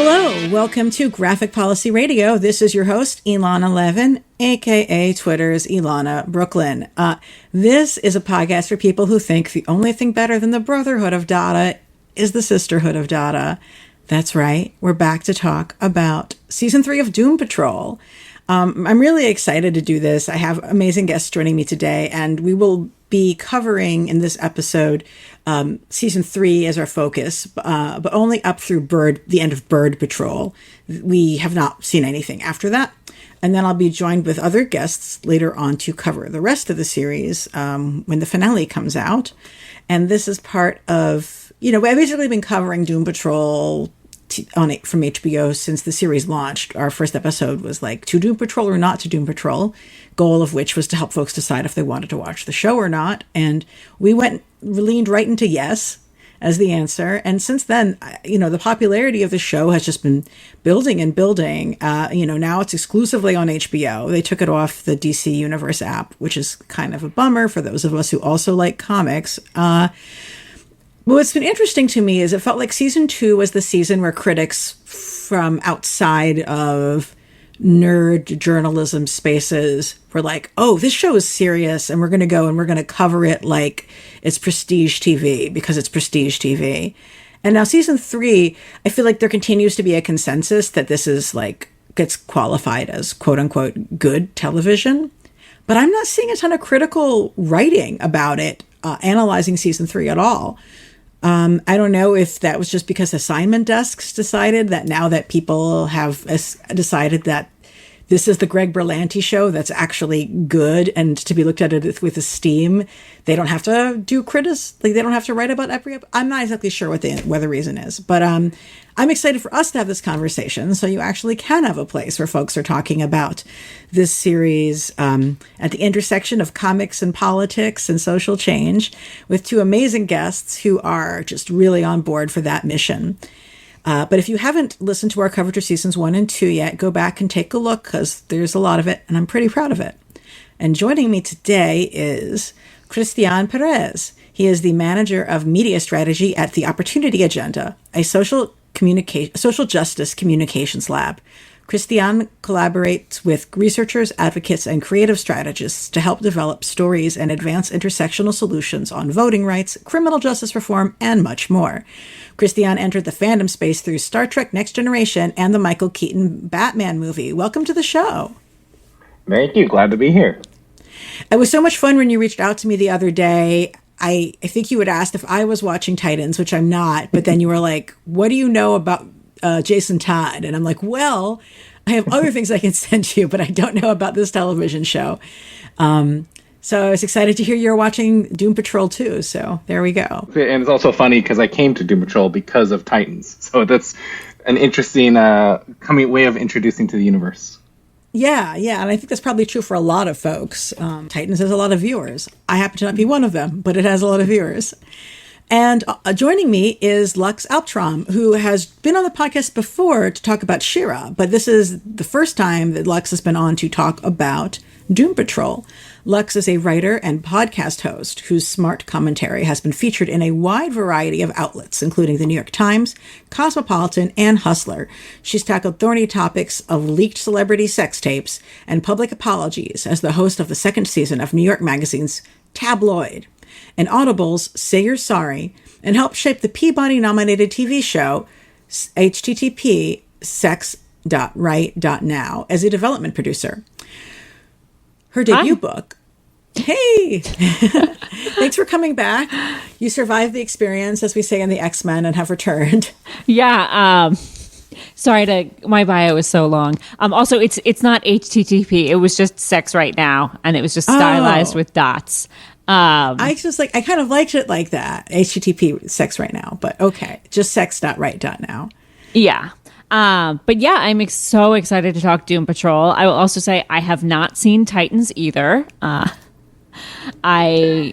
Hello, welcome to Graphic Policy Radio. This is your host, Ilana Levin, aka Twitter's Ilana Brooklyn. This is a podcast for people who think the only thing better than the Brotherhood of Dada is the Sisterhood of Dada. That's right, we're back to talk about Season 3 of Doom Patrol. I'm really excited to do this. I have amazing guests joining me today, and we will be covering in this episode Season 3 as our focus, but only up through the end of Bird Patrol. We have not seen anything after that. And then I'll be joined with other guests later on to cover the rest of the series when the finale comes out. And this is part of, I've basically been covering Doom Patrol from HBO since the series launched. Our first episode was like, to Doom Patrol or not to Doom Patrol, goal of which was to help folks decide if they wanted to watch the show or not. And we leaned right into yes as the answer. And since then, the popularity of the show has just been building and building. Now it's exclusively on HBO. They took it off the DC Universe app, which is kind of a bummer for those of us who also like comics. What's been interesting to me is it felt like Season 2 was the season where critics from outside of nerd journalism spaces were like, oh, this show is serious, and we're going to go and we're going to cover it like it's prestige TV because it's prestige TV. And now Season 3, I feel like there continues to be a consensus that this is gets qualified as quote unquote good television. But I'm not seeing a ton of critical writing about it, analyzing Season 3 at all. I don't know if that was just because assignment desks decided that now that people have decided that this is the Greg Berlanti show that's actually good and to be looked at it with esteem, they don't have to do they don't have to write about every episode. I'm not exactly sure what the reason is, but I'm excited for us to have this conversation so you actually can have a place where folks are talking about this series at the intersection of comics and politics and social change with two amazing guests who are just really on board for that mission. But if you haven't listened to our coverage of Seasons 1 and 2 yet, go back and take a look because there's a lot of it and I'm pretty proud of it. And joining me today is Christiaan Perez. He is the manager of media strategy at the Opportunity Agenda, a social justice communications lab. Christiaan collaborates with researchers, advocates, and creative strategists to help develop stories and advance intersectional solutions on voting rights, criminal justice reform, and much more. Christiaan entered the fandom space through Star Trek Next Generation and the Michael Keaton Batman movie. Welcome to the show. Thank you. Glad to be here. It was so much fun when you reached out to me the other day. I think you had asked if I was watching Titans, which I'm not, but then you were like, what do you know about Jason Todd? And I'm like, well, I have other things I can send you, but I don't know about this television show. So I was excited to hear you're watching Doom Patrol too. So there we go. And it's also funny because I came to Doom Patrol because of Titans. So that's an interesting way of introducing to the universe. Yeah. And I think that's probably true for a lot of folks. Titans has a lot of viewers. I happen to not be one of them, but it has a lot of viewers. And joining me is Lux Alptraum, who has been on the podcast before to talk about She-Ra, but this is the first time that Lux has been on to talk about Doom Patrol. Lux is a writer and podcast host whose smart commentary has been featured in a wide variety of outlets, including the New York Times, Cosmopolitan, and Hustler. She's tackled thorny topics of leaked celebrity sex tapes and public apologies as the host of the second season of New York Magazine's Tabloid, and Audible's Say You're Sorry, and helped shape the Peabody-nominated TV show http sex.right.now as a development producer. Her debut book. Hey! Thanks for coming back. You survived the experience, as we say in the X-Men, and have returned. Yeah. My bio is so long. Also, it's not HTTP. It was just sex right now, and it was just stylized with dots. I kind of liked it like that. HTTP sex right now, but okay. Just sex.right.now. Yeah. But yeah, I'm so excited to talk Doom Patrol. I will also say I have not seen Titans either. I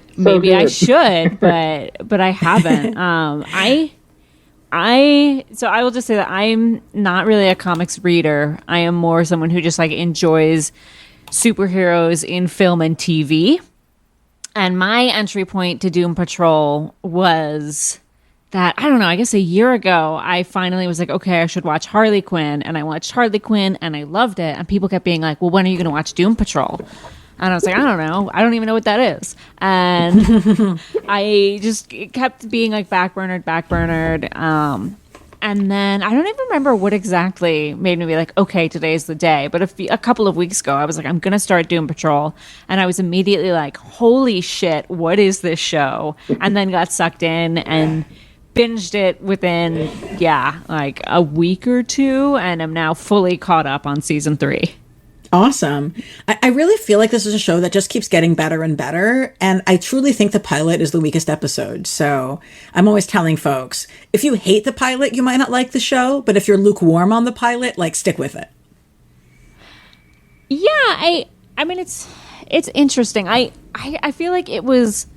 should, but I haven't. So I will just say that I'm not really a comics reader. I am more someone who just enjoys superheroes in film and TV. And my entry point to Doom Patrol was that, I don't know, I guess a year ago, I finally was like, okay, I should watch Harley Quinn. And I watched Harley Quinn and I loved it. And people kept being like, well, when are you going to watch Doom Patrol? And I was like, I don't know. I don't even know what that is. And I just kept being like backburnered. And then I don't even remember what exactly made me be like, okay, today's the day. But a couple of weeks ago, I was like, I'm going to start Doom Patrol. And I was immediately like, holy shit, what is this show? And then got sucked in and binged it within, like a week or two. And I'm now fully caught up on season 3. Awesome. I really feel like this is a show that just keeps getting better and better. And I truly think the pilot is the weakest episode. So I'm always telling folks, if you hate the pilot, you might not like the show. But if you're lukewarm on the pilot, like, stick with it. Yeah, I mean, it's interesting. I feel like it was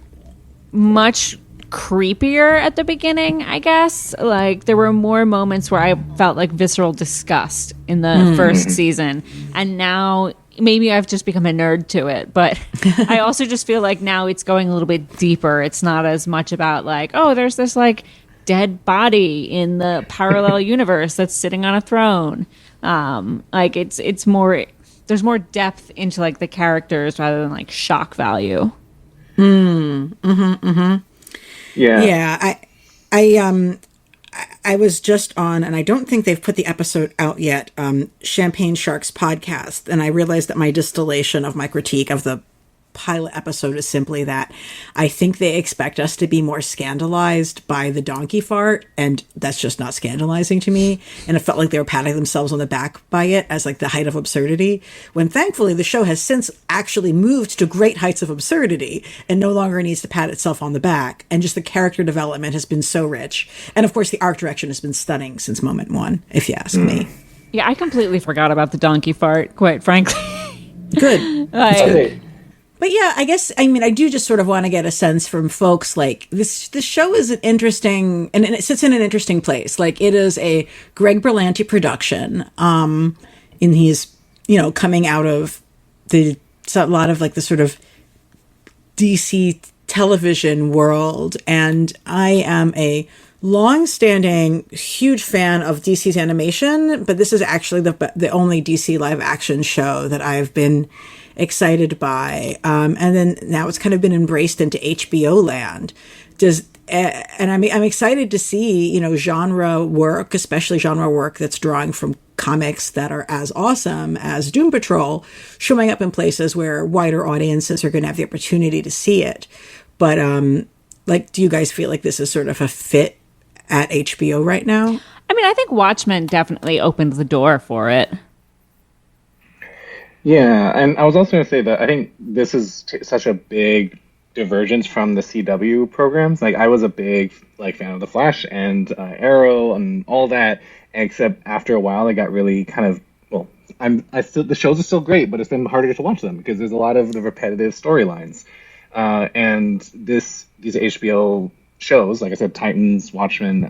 much creepier at the beginning, I guess. Like, there were more moments where I felt like visceral disgust in the first season, and now maybe I've just become a nerd to it, but I also just feel like now it's going a little bit deeper. It's not as much about like, oh, there's this like dead body in the parallel universe that's sitting on a throne. Like it's more, there's more depth into like the characters rather than like shock value. Yeah. I was just on, and I don't think they've put the episode out yet, Champagne Sharks podcast, and I realized that my distillation of my critique of the pilot episode is simply that I think they expect us to be more scandalized by the donkey fart, and that's just not scandalizing to me. And it felt like they were patting themselves on the back by it as like the height of absurdity, when thankfully the show has since actually moved to great heights of absurdity and no longer needs to pat itself on the back. And just the character development has been so rich. And of course the art direction has been stunning since moment one, if you ask me. Yeah, I completely forgot about the donkey fart, quite frankly. Good. Okay. But yeah, I guess, I mean, I do just sort of want to get a sense from folks, like, this show is an interesting, and it sits in an interesting place. Like, it is a Greg Berlanti production, and he's, you know, coming out of a lot of, like, the sort of DC television world, and I am a long-standing huge fan of DC's animation, but this is actually the only DC live action show that I've been excited by, and then now it's kind of been embraced into HBO land. And I'm excited to see, you know, genre work, especially genre work that's drawing from comics that are as awesome as Doom Patrol, showing up in places where wider audiences are going to have the opportunity to see it. But like, do you guys feel like this is sort of a fit at HBO right now? I mean, I think Watchmen definitely opened the door for it. Yeah, and I was also going to say that I think this is such a big divergence from the CW programs. Like, I was a big fan of The Flash and Arrow and all that, except after a while I got really kind of, well, the shows are still great, but it's been harder to watch them because there's a lot of the repetitive storylines. And these HBO shows, like I said, Titans, Watchmen,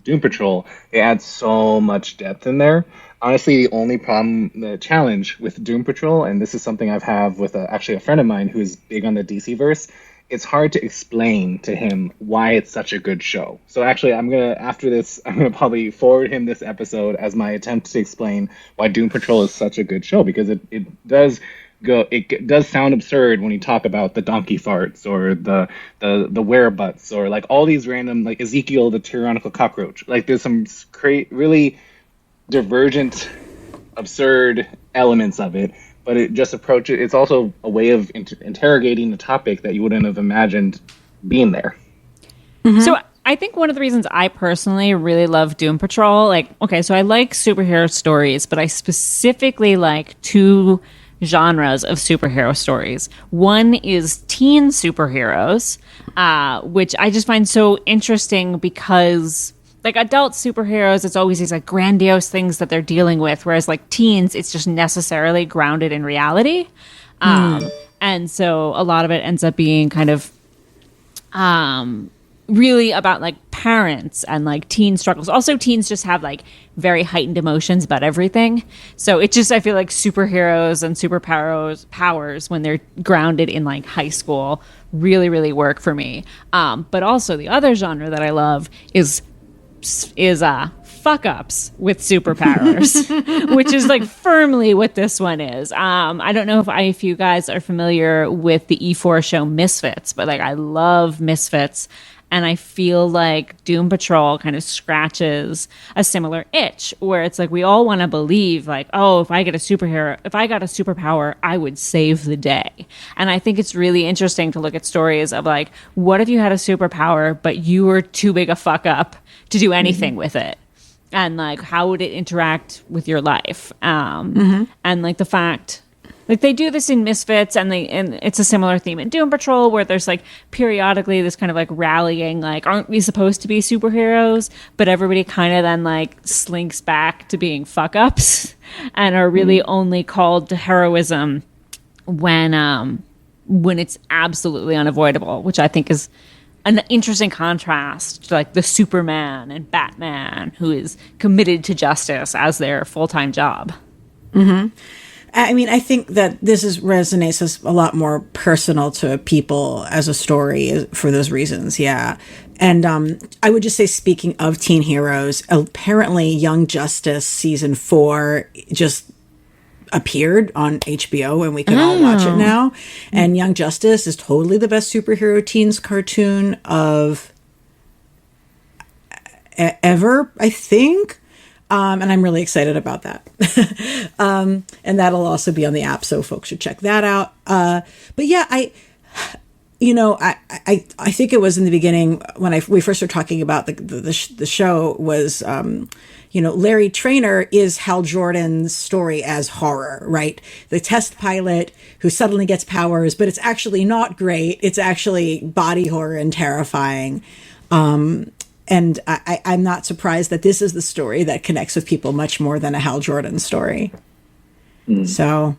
Doom Patrol, they add so much depth in there. Honestly, the challenge with Doom Patrol, and this is something I've had with actually a friend of mine who is big on the DC-verse, it's hard to explain to him why it's such a good show. So actually, after this, I'm gonna probably forward him this episode as my attempt to explain why Doom Patrol is such a good show, because it does sound absurd when you talk about the donkey farts or the werebutts or like all these random, like Ezekiel the tyrannical cockroach. Like, there's some really divergent, absurd elements of it, but it's also a way of interrogating the topic that you wouldn't have imagined being there. Mm-hmm. So I think one of the reasons I personally really love Doom Patrol, like, okay, so I like superhero stories, but I specifically like two genres of superhero stories. One is teen superheroes, which I just find so interesting because, like, adult superheroes, it's always these like grandiose things that they're dealing with, whereas like teens, it's just necessarily grounded in reality. And so a lot of it ends up being kind of really about like parents and like teen struggles. Also, teens just have like very heightened emotions about everything. So it just, I feel like superheroes and powers when they're grounded in like high school really, really work for me. But also the other genre that I love is fuck ups with superpowers, which is like firmly what this one is. I don't know if you guys are familiar with the E4 show Misfits, but like I love Misfits, and I feel like Doom Patrol kind of scratches a similar itch where it's like we all want to believe like, oh, if I got a superpower, I would save the day. And I think it's really interesting to look at stories of like, what if you had a superpower but you were too big a fuck up to do anything with it? And like, how would it interact with your life? And like the fact, like they do this in Misfits, and it's a similar theme in Doom Patrol, where there's like periodically this kind of like rallying, like, aren't we supposed to be superheroes? But everybody kind of then like slinks back to being fuck ups and are really only called to heroism when it's absolutely unavoidable, which I think is an interesting contrast to like the Superman and Batman, who is committed to justice as their full-time job. I mean, I think that resonates as a lot more personal to people as a story for those reasons. Yeah. And I would just say, speaking of teen heroes, apparently Young Justice season 4 just appeared on HBO, and we can all watch it now. And Young Justice is totally the best superhero teens cartoon of ever, I think. And I'm really excited about that. And that'll also be on the app, so folks should check that out. But yeah, I think it was in the beginning when we first started talking about the show was, Larry Trainor is Hal Jordan's story as horror, right? The test pilot who suddenly gets powers, but it's actually not great. It's actually body horror and terrifying. And I'm not surprised that this is the story that connects with people much more than a Hal Jordan story. So,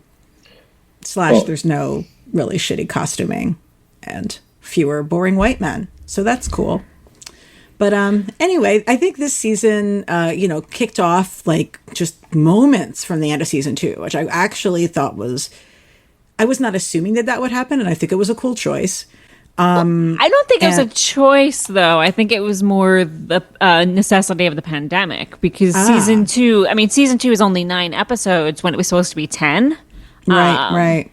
there's no really shitty costuming and fewer boring white men. So that's cool. But anyway, I think this season, kicked off like just moments from the end of season 2, which I actually thought I was not assuming that would happen, and I think it was a cool choice. I don't think it was a choice, though. I think it was more the necessity of the pandemic, because season 2 is only 9 episodes when it was supposed to be 10. Right.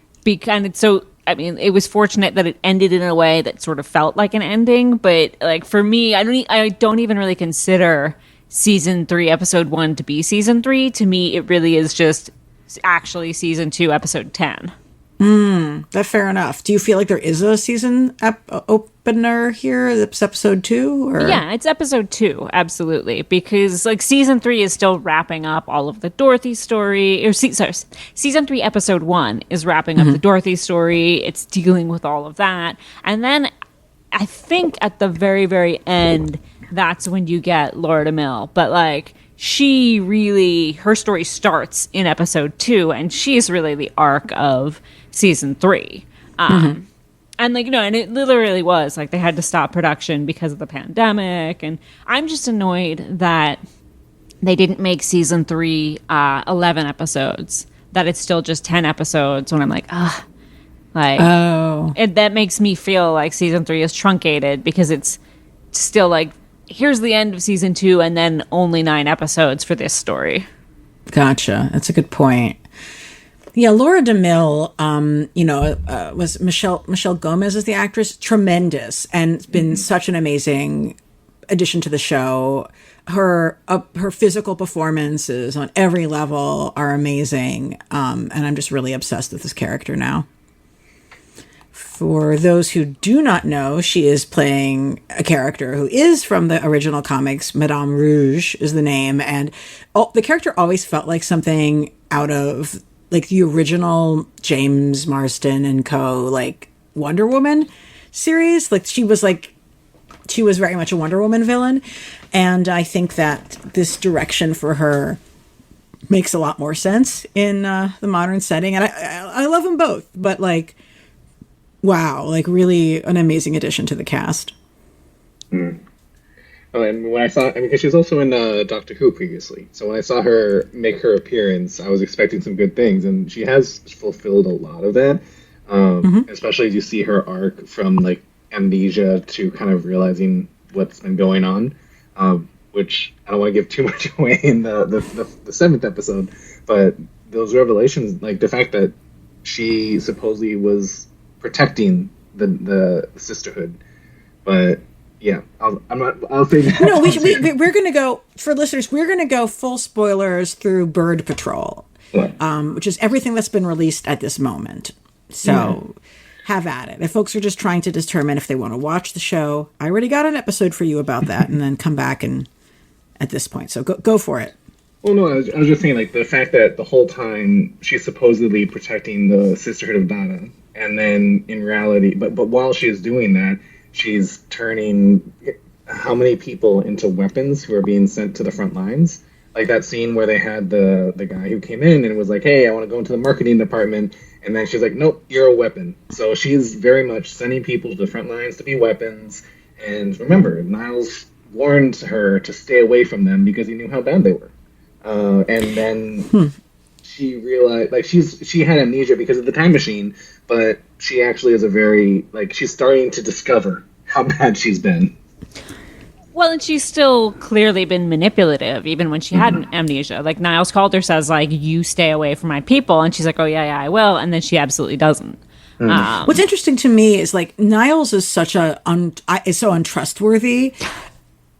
It was fortunate that it ended in a way that sort of felt like an ending. But like for me, I don't even really consider season 3, episode 1 to be season 3. To me, it really is just actually season 2, episode 10. That's fair enough. Do you feel like there is a season opener here? It's episode 2? Or? Yeah, it's episode 2, absolutely. Because like season 3 is still wrapping up all of the Dorothy story. Season 3, episode 1 is wrapping up the Dorothy story. It's dealing with all of that. And then I think at the very, very end, that's when you get Laura DeMille. But like, her story starts in episode 2, and she's really the arc of season 3. And like, and it literally was like they had to stop production because of the pandemic. And I'm just annoyed that they didn't make season 3 11 episodes, that it's still just 10 episodes, when I'm like, that makes me feel like season 3 is truncated, because it's still like, here's the end of season 2 and then only 9 episodes for this story. Gotcha. That's a good point. Yeah, Laura DeMille, was Michelle Gomez as the actress. Tremendous, and it's been such an amazing addition to the show. Her physical performances on every level are amazing, and I'm just really obsessed with this character now. For those who do not know, she is playing a character who is from the original comics. Madame Rouge is the name, and the character always felt like something out of like the original James Marsden and co. like Wonder Woman series. Like she was very much a Wonder Woman villain, and I think that this direction for her makes a lot more sense in the modern setting. And I love them both, but like, wow, like really an amazing addition to the cast. Oh, and when I saw, I mean, because she was also in Doctor Who previously, so when I saw her make her appearance, I was expecting some good things, and she has fulfilled a lot of that. Especially as you see her arc from like amnesia to kind of realizing what's been going on, which I don't want to give too much away in the seventh episode, but those revelations, like the fact that she supposedly was protecting the sisterhood, but. Yeah, I'll say that. No, we're going to go, for listeners, we're going to go full spoilers through Bird Patrol, which is everything that's been released at this moment. So have at it. If folks are just trying to determine if they want to watch the show, I already got an episode for you about that, and then come back and at this point. So go for it. Well, no, I was just saying, like, the fact that the whole time she's supposedly protecting the Sisterhood of Dada, and then in reality, but while she's doing that, she's turning how many people into weapons who are being sent to the front lines. Like that scene where they had the guy who came in and was like, hey, I want to go into the marketing department. And then she's like, nope, you're a weapon. So she's very much sending people to the front lines to be weapons. And remember, Niles warned her to stay away from them because he knew how bad they were. And then she realized, like, she had amnesia because of the time machine, but she actually is a very, like, she's starting to discover how bad she's been. Well, and she's still clearly been manipulative, even when she had amnesia. Like, Niles called her, says, like, you stay away from my people, and she's like, oh, yeah, I will, and then she absolutely doesn't. What's interesting to me is, like, Niles is such is so untrustworthy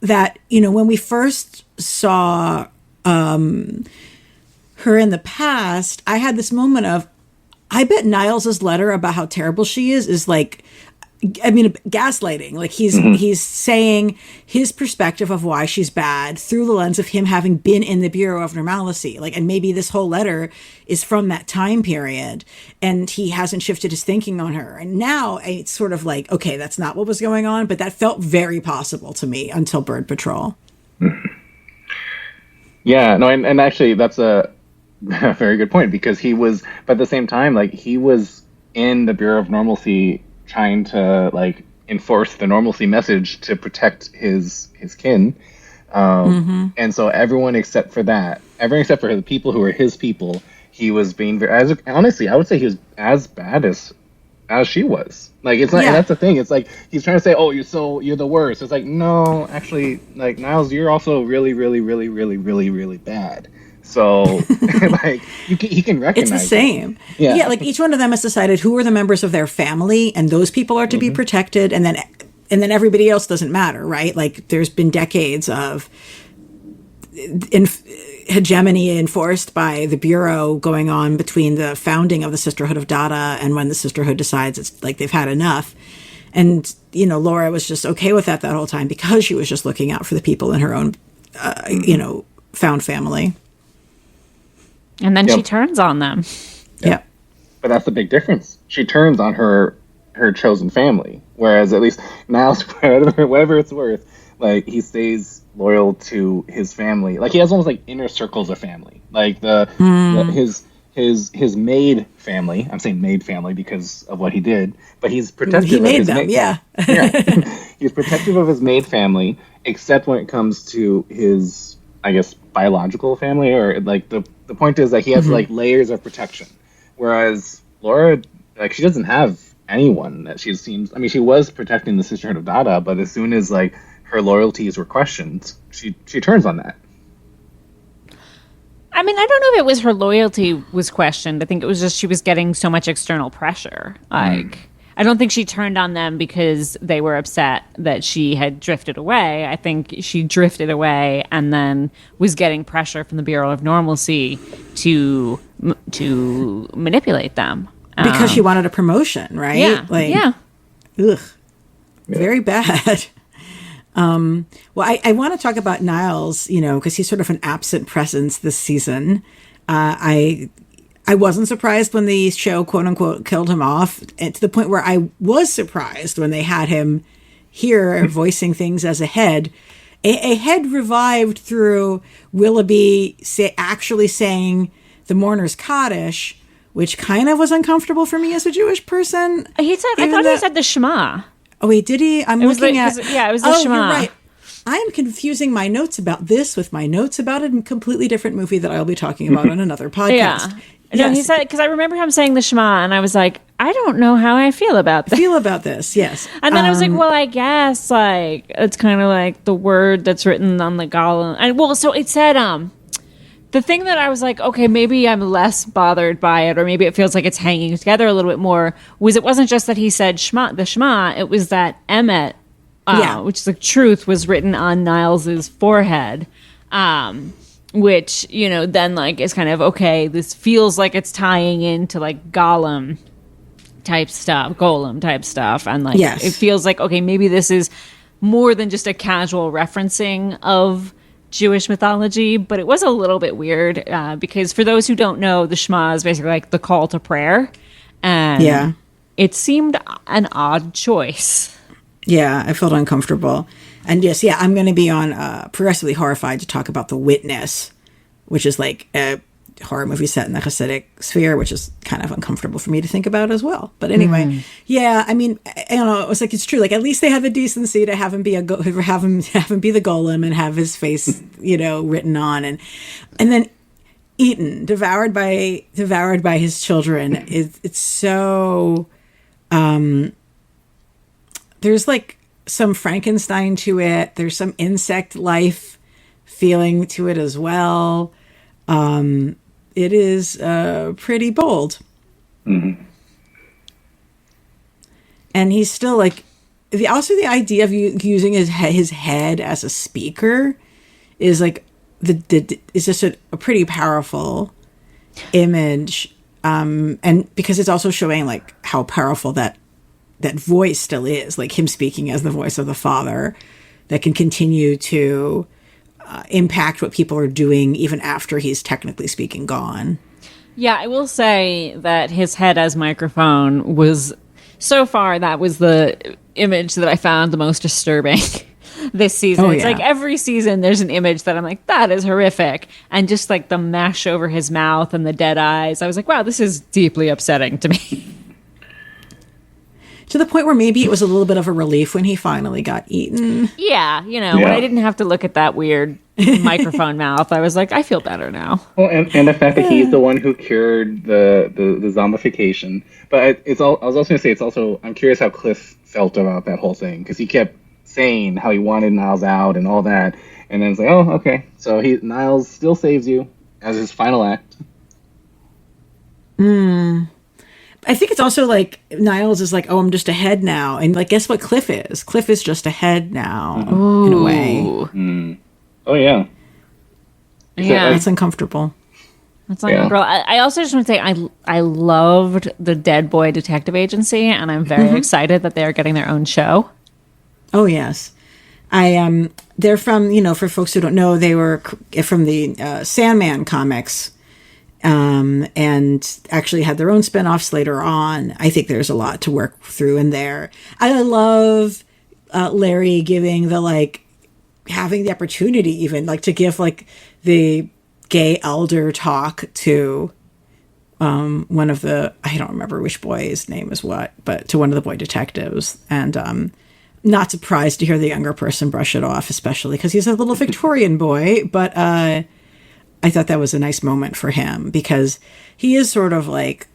that, you know, when we first saw her in the past, I had this moment of, I bet Niles's letter about how terrible she is like, I mean, gaslighting. Like he's saying his perspective of why she's bad through the lens of him having been in the Bureau of Normalcy. Like, and maybe this whole letter is from that time period, and he hasn't shifted his thinking on her. And now it's sort of like, okay, that's not what was going on, but that felt very possible to me until Bird Patrol. Yeah, no, and actually that's a very good point, because he was, but at the same time, like, he was in the Bureau of Normalcy trying to, like, enforce the normalcy message to protect his kin. And so everyone except for the people who were his people, he was being very, honestly, I would say he was as bad as she was. Like, it's not, and that's the thing. It's like, he's trying to say, oh, you're the worst. It's like, no, actually, like, Niles, you're also really, really, really, really, really, really bad. So, like, he can recognize it's the same. Yeah, like each one of them has decided who are the members of their family, and those people are to be protected, and then everybody else doesn't matter, right? Like, there's been decades of hegemony enforced by the Bureau going on between the founding of the Sisterhood of Dada and when the Sisterhood decides it's like they've had enough. And, you know, Laura was just okay with that whole time because she was just looking out for the people in her own, found family. And then she turns on them. Yeah. But that's the big difference. She turns on her chosen family, whereas at least Niles, whatever it's worth, like, he stays loyal to his family. Like, he has almost like inner circles of family. Like his maid family. I'm saying maid family because of what he did, but he's protective. He made them, yeah. He's protective of his maid family, except when it comes to his, I guess, biological family, or like the point is that he has like layers of protection, whereas Laura, like, she doesn't have anyone that she seems. I mean, she was protecting the Sisterhood of Dada, but as soon as, like, her loyalties were questioned, she turns on that. I mean, I don't know if it was her loyalty was questioned. I think it was just she was getting so much external pressure. Like, I don't think she turned on them because they were upset that she had drifted away. I think she drifted away and then was getting pressure from the Bureau of Normalcy to manipulate them. Because she wanted a promotion, right? Yeah. Like, ugh. Very bad. Well, I want to talk about Niles, you know, because he's sort of an absent presence this season. I wasn't surprised when the show, quote unquote, killed him off, and to the point where I was surprised when they had him here voicing things as a head. A head revived through Willoughby actually saying the mourner's Kaddish, which kind of was uncomfortable for me as a Jewish person. He said, I thought he said the Shema. Oh, wait, did he? I'm looking at... it was the Shema. You're right. I am confusing my notes about this with my notes about a completely different movie that I'll be talking about on another podcast. Yeah. No, he said, because I remember him saying the Shema, and I was like, I don't know how I feel about this. Yes. And then I was like, well, I guess, like, it's kind of like the word that's written on the golem. And, well, so it said, the thing that I was like, okay, maybe I'm less bothered by it, or maybe it feels like it's hanging together a little bit more, was it wasn't just that he said Shema, the Shema, it was that Emmet, which is the truth, was written on Niles's forehead. Which, you know, then, like, is kind of, okay, this feels like it's tying into, like, golem type stuff. And, like, it feels like, okay, maybe this is more than just a casual referencing of Jewish mythology. But it was a little bit weird because for those who don't know, the Shema is basically, like, the call to prayer. And it seemed an odd choice. Yeah, I felt uncomfortable. And yes, I'm going to be on Progressively Horrified to talk about The Witness, which is like a horror movie set in the Hasidic sphere, which is kind of uncomfortable for me to think about as well. But anyway, I mean, I don't know. It was like, it's true. Like, at least they had the decency to have him be have him be the golem and have his face, you know, written on, and then eaten, devoured by his children. It's so. There's like some Frankenstein to it. There's some insect life feeling to it as well. It is pretty bold. Mm-hmm. And he's still like, the idea of using his head as a speaker is like is just a pretty powerful image. And because it's also showing like how powerful that voice still is, like him speaking as the voice of the father that can continue to impact what people are doing even after he's technically speaking gone. Yeah, I will say that his head as microphone was, so far, that was the image that I found the most disturbing this season. It's like every season there's an image that I'm like, that is horrific. And just like the mesh over his mouth and the dead eyes, I was like, wow, this is deeply upsetting to me. To the point where maybe it was a little bit of a relief when he finally got eaten. Yeah, you know, when I didn't have to look at that weird microphone mouth, I was like, I feel better now. Well, and the fact that he's the one who cured the zombification. But I was also going to say, it's also, I'm curious how Cliff felt about that whole thing, because he kept saying how he wanted Niles out and all that, and then it's like, oh, okay, so Niles still saves you as his final act. I think it's also like Niles is like, oh, I'm just a head now. And like, guess what Cliff is? Cliff is just a head now, in a way. Mm. Oh, yeah. Yeah. It's uncomfortable. It's like, girl. I also just want to say I loved the Dead Boy Detective Agency, and I'm very excited that they are getting their own show. Oh, yes. They're from, you know, for folks who don't know, they were from the Sandman comics. And actually had their own spinoffs later on. I think there's a lot to work through in there. I love Larry giving having the opportunity even like to give like the gay elder talk to one of the, I don't remember which boy's name is what, but to one of the boy detectives. And not surprised to hear the younger person brush it off, especially because he's a little Victorian boy, but I thought that was a nice moment for him because he is sort of like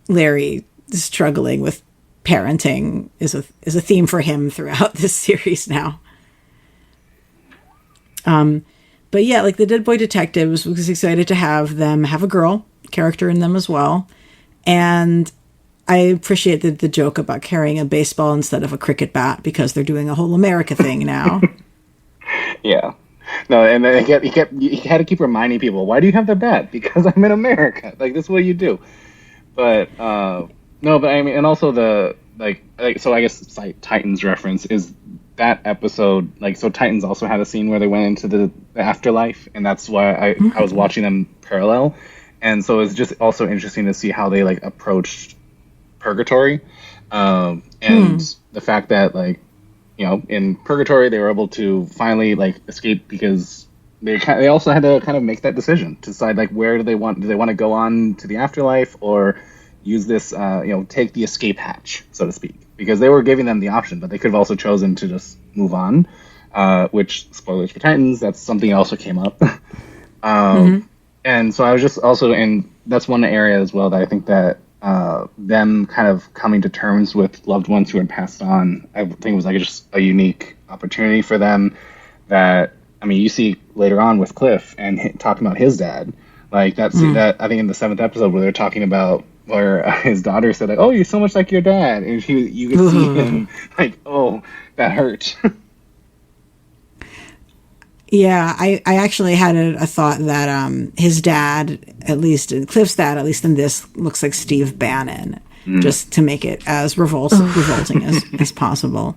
Larry struggling with parenting is a theme for him throughout this series now. But yeah, like the Dead Boy Detectives, was excited to have them have a girl character in them as well. And I appreciate the joke about carrying a baseball instead of a cricket bat because they're doing a whole America thing now. Yeah. No, and then he had to keep reminding people, why do you have the bat? Because I'm in America. Like, this is what you do. But, no, but I mean, and also so I guess Titans reference is that episode, like, so Titans also had a scene where they went into the afterlife, and that's why I was watching them parallel. And so it's just also interesting to see how they, like, approached purgatory. And the fact that, like, you know, in purgatory, they were able to finally like escape because they also had to kind of make that decision to decide like where do they want to go on to the afterlife or use this take the escape hatch, so to speak, because they were giving them the option, but they could have also chosen to just move on. which, spoilers for Titans, that's something that also came up. And so I was just also in, that's one area as well that I think that them kind of coming to terms with loved ones who had passed on, I think it was like just a unique opportunity for them that, I mean, you see later on with Cliff and talking about his dad, like that I think in the 7th episode where they're talking about where his daughter said like, "Oh, you're so much like your dad," and you could see him like, "Oh, that hurt." Yeah, I actually had a thought that his dad, at least Cliff's dad, at least in this, looks like Steve Bannon, just to make it as revolting as possible.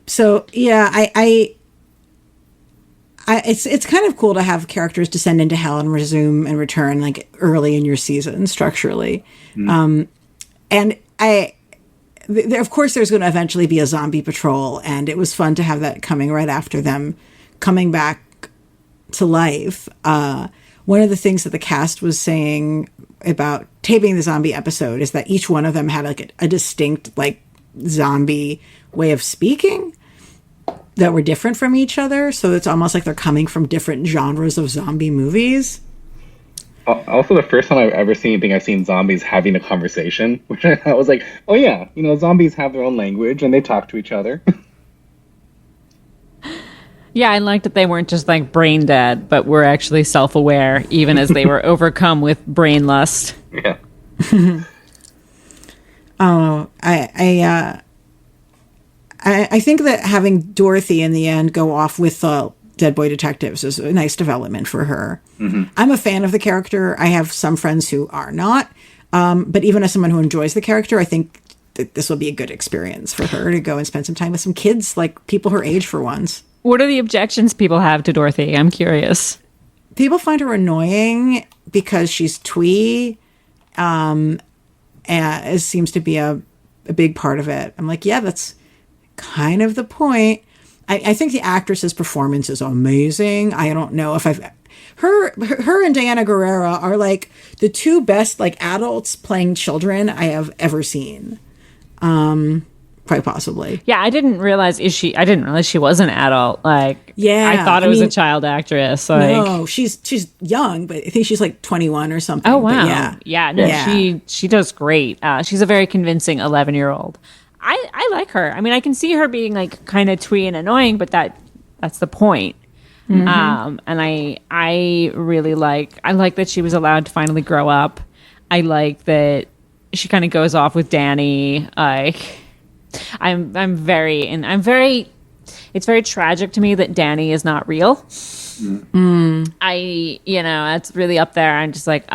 So yeah, it's kind of cool to have characters descend into hell and resume and return like early in your season structurally, and of course there's going to eventually be a zombie patrol, and it was fun to have that coming right after them coming back to life. One of the things that the cast was saying about taping the zombie episode is that each one of them had like a distinct like zombie way of speaking that were different from each other. So it's almost like they're coming from different genres of zombie movies. Also, the first time I've seen zombies having a conversation, which I was like, oh yeah, zombies have their own language and they talk to each other. Yeah, I liked that they weren't just like brain dead, but were actually self-aware, even as they were overcome with brain lust. Yeah. I think that having Dorothy in the end go off with the Dead Boy Detectives is a nice development for her. I'm a fan of the character. I have some friends who are not. But even as someone who enjoys the character, I think that this will be a good experience for her to go and spend some time with some kids, like people her age for once. What are the objections people have to Dorothy? I'm curious. People find her annoying because she's twee. And it seems to be a big part of it. I'm like, yeah, that's kind of the point. I think the actress's performance is amazing. I don't know if her and Diana Guerrera are like the two best like adults playing children I have ever seen. Quite possibly. Yeah, I didn't realize she was an adult. Like, yeah, I thought it was a child actress. Like, no, she's young, but I think she's like 21 or something. Oh wow, but yeah. She does great. She's a very convincing 11-year-old. I like her. I mean, I can see her being like kind of twee and annoying, but that's the point. And I really like that she was allowed to finally grow up. I like that she kind of goes off with Danny. Like, it's very tragic to me that Danny is not real. It's really up there. I'm just like,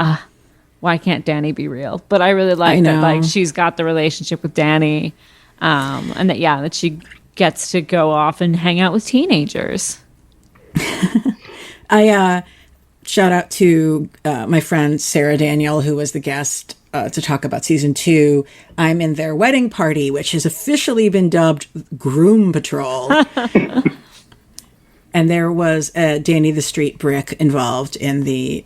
why can't Danny be real? But I really like that, like, she's got the relationship with Danny, and that she gets to go off and hang out with teenagers. I shout out to my friend Sarah Daniel, who was the guest to talk about season 2. I'm in their wedding party, which has officially been dubbed Groom Patrol. And there was a Danny the Street brick involved in the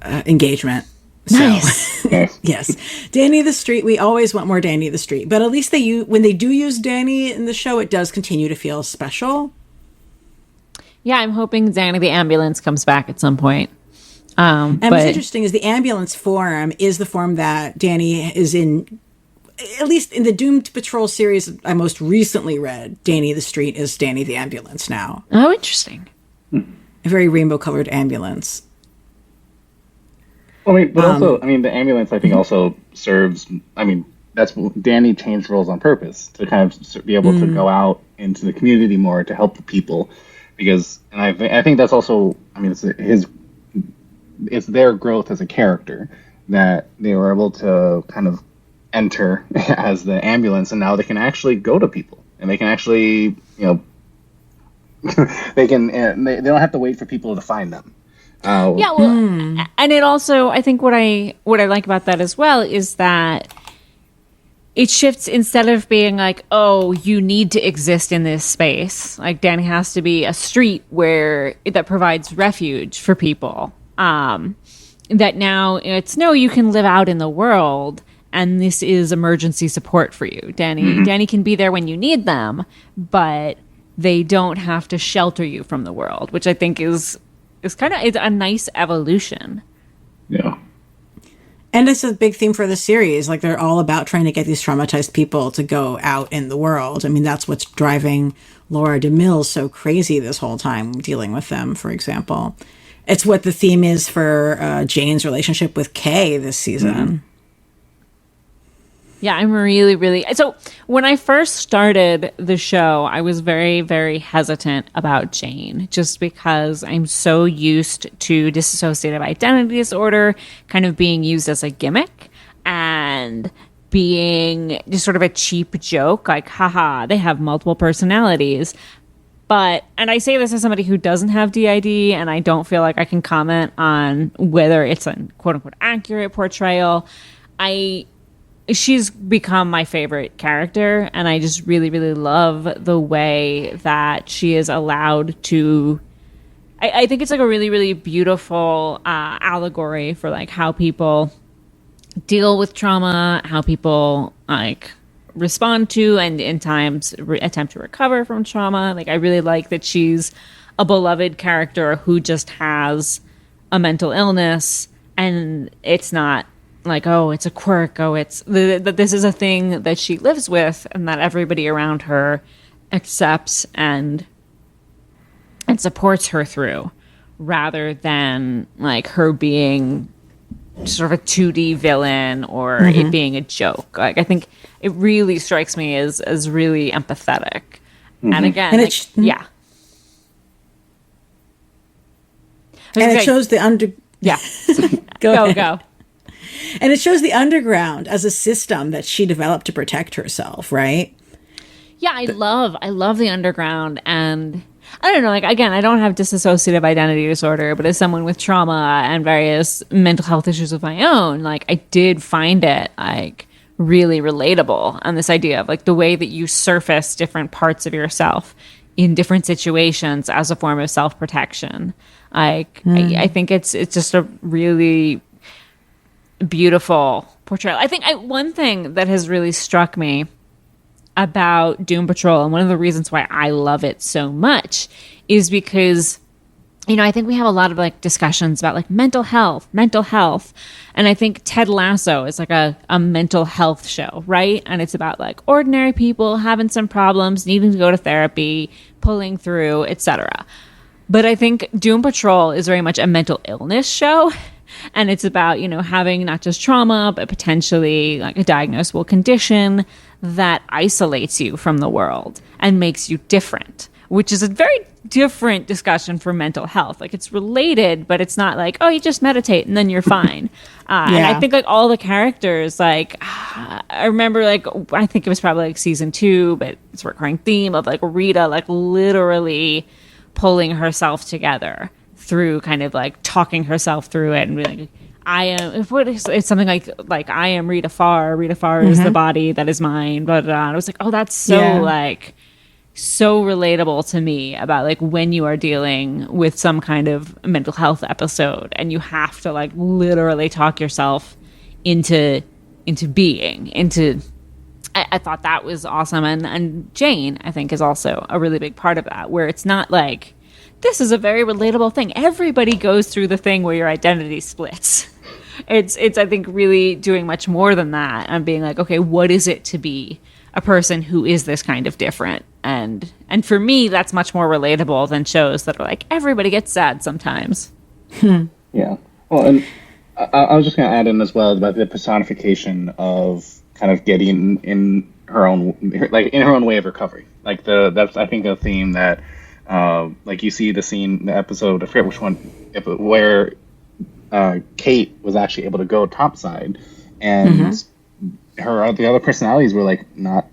engagement. Nice. Yes. Danny the Street. We always want more Danny the Street. But at least when they do use Danny in the show, it does continue to feel special. Yeah, I'm hoping Danny the Ambulance comes back at some point. And what's interesting is the ambulance form is the form that Danny is in, at least in the Doomed Patrol series I most recently read. Danny the Street is Danny the Ambulance now. Oh, interesting. A very rainbow-colored ambulance. Well, the ambulance, I think, also serves, that's Danny changed roles on purpose to kind of be able to go out into the community more to help the people. And I think that's also, it's their growth as a character that they were able to kind of enter as the ambulance, and now they can actually go to people, and they can actually, they don't have to wait for people to find them. And it also, I think what I like about that as well is that it shifts, instead of being like, oh, you need to exist in this space. Like, Danny has to be a street that provides refuge for people. That now it's, no, you can live out in the world and this is emergency support for you. Danny can be there when you need them, but they don't have to shelter you from the world, which I think is kind of a nice evolution. Yeah. And it's a big theme for the series. Like, they're all about trying to get these traumatized people to go out in the world. I mean, that's what's driving Laura DeMille so crazy this whole time, dealing with them, for example. It's what the theme is for Jane's relationship with Kay this season. Mm-hmm. Yeah, I'm really, really... So when I first started the show, I was very, very hesitant about Jane, just because I'm so used to dissociative identity disorder kind of being used as a gimmick and being just sort of a cheap joke, like, haha, they have multiple personalities. But, and I say this as somebody who doesn't have DID, and I don't feel like I can comment on whether it's a quote-unquote accurate portrayal. She's become my favorite character, and I just really, really love the way that she is allowed to... I think it's like a really, really beautiful allegory for like how people deal with trauma, how people like respond to and in times attempt to recover from trauma. Like, I really like that she's a beloved character who just has a mental illness, and it's not like, oh, it's a quirk, oh, it's that this is a thing that she lives with and that everybody around her accepts and supports her through, rather than like her being sort of a 2D villain or it being a joke. Like, I think it really strikes me as really empathetic. And again, and like, yeah. And it shows the Yeah. Go. And it shows the underground as a system that she developed to protect herself, right? Yeah, I love the underground. And I don't know, like, again, I don't have dissociative identity disorder, but as someone with trauma and various mental health issues of my own, like, I did find it like really relatable. And this idea of like the way that you surface different parts of yourself in different situations as a form of self-protection. Like, I think it's just a really beautiful portrayal. I think one thing that has really struck me about Doom Patrol, and one of the reasons why I love it so much, is because, you know, I think we have a lot of like discussions about like mental health, and I think Ted Lasso is like a mental health show, right? And it's about like ordinary people having some problems, needing to go to therapy, pulling through, etc. But I think Doom Patrol is very much a mental illness show. And it's about, you know, having not just trauma, but potentially like a diagnosable condition that isolates you from the world and makes you different, which is a very different discussion for mental health. Like, it's related, but it's not like, oh, you just meditate and then you're fine. And I think like all the characters, like, I remember like, I think it was probably like season 2, but it's a recurring theme of like Rita, like literally pulling herself together through kind of like talking herself through it and being like, it's something like I am Rita Farr. Rita Farr is the body that is mine, blah, blah, blah. And I was like, oh, that's so like so relatable to me about like when you are dealing with some kind of mental health episode and you have to like literally talk yourself into being. I thought that was awesome. And Jane, I think, is also a really big part of that, where it's not like, this is a very relatable thing. Everybody goes through the thing where your identity splits. It's I think really doing much more than that and being like, okay, what is it to be a person who is this kind of different? And for me, that's much more relatable than shows that are like, everybody gets sad sometimes. Yeah. Well, and I was just going to add in as well about the personification of kind of getting in her own way of recovery. Like that's I think a theme that. Like you see the episode, I forget which one, where Kate was actually able to go topside, and the other personalities were like not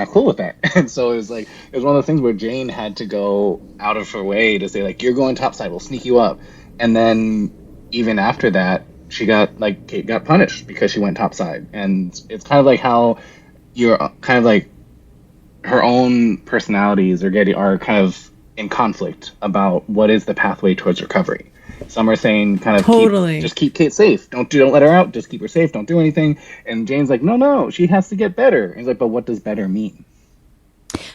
cool with that. And so it was one of those things where Jane had to go out of her way to say like, you're going topside, we'll sneak you up. And then even after that, Kate got punished because she went topside. And it's kind of like how you're kind of like her own personalities are kind of in conflict about what is the pathway towards recovery. Some are saying kind of Totally. just keep Kate safe. Don't let her out. Just keep her safe. Don't do anything. And Jane's like, no, she has to get better. And he's like, but what does better mean?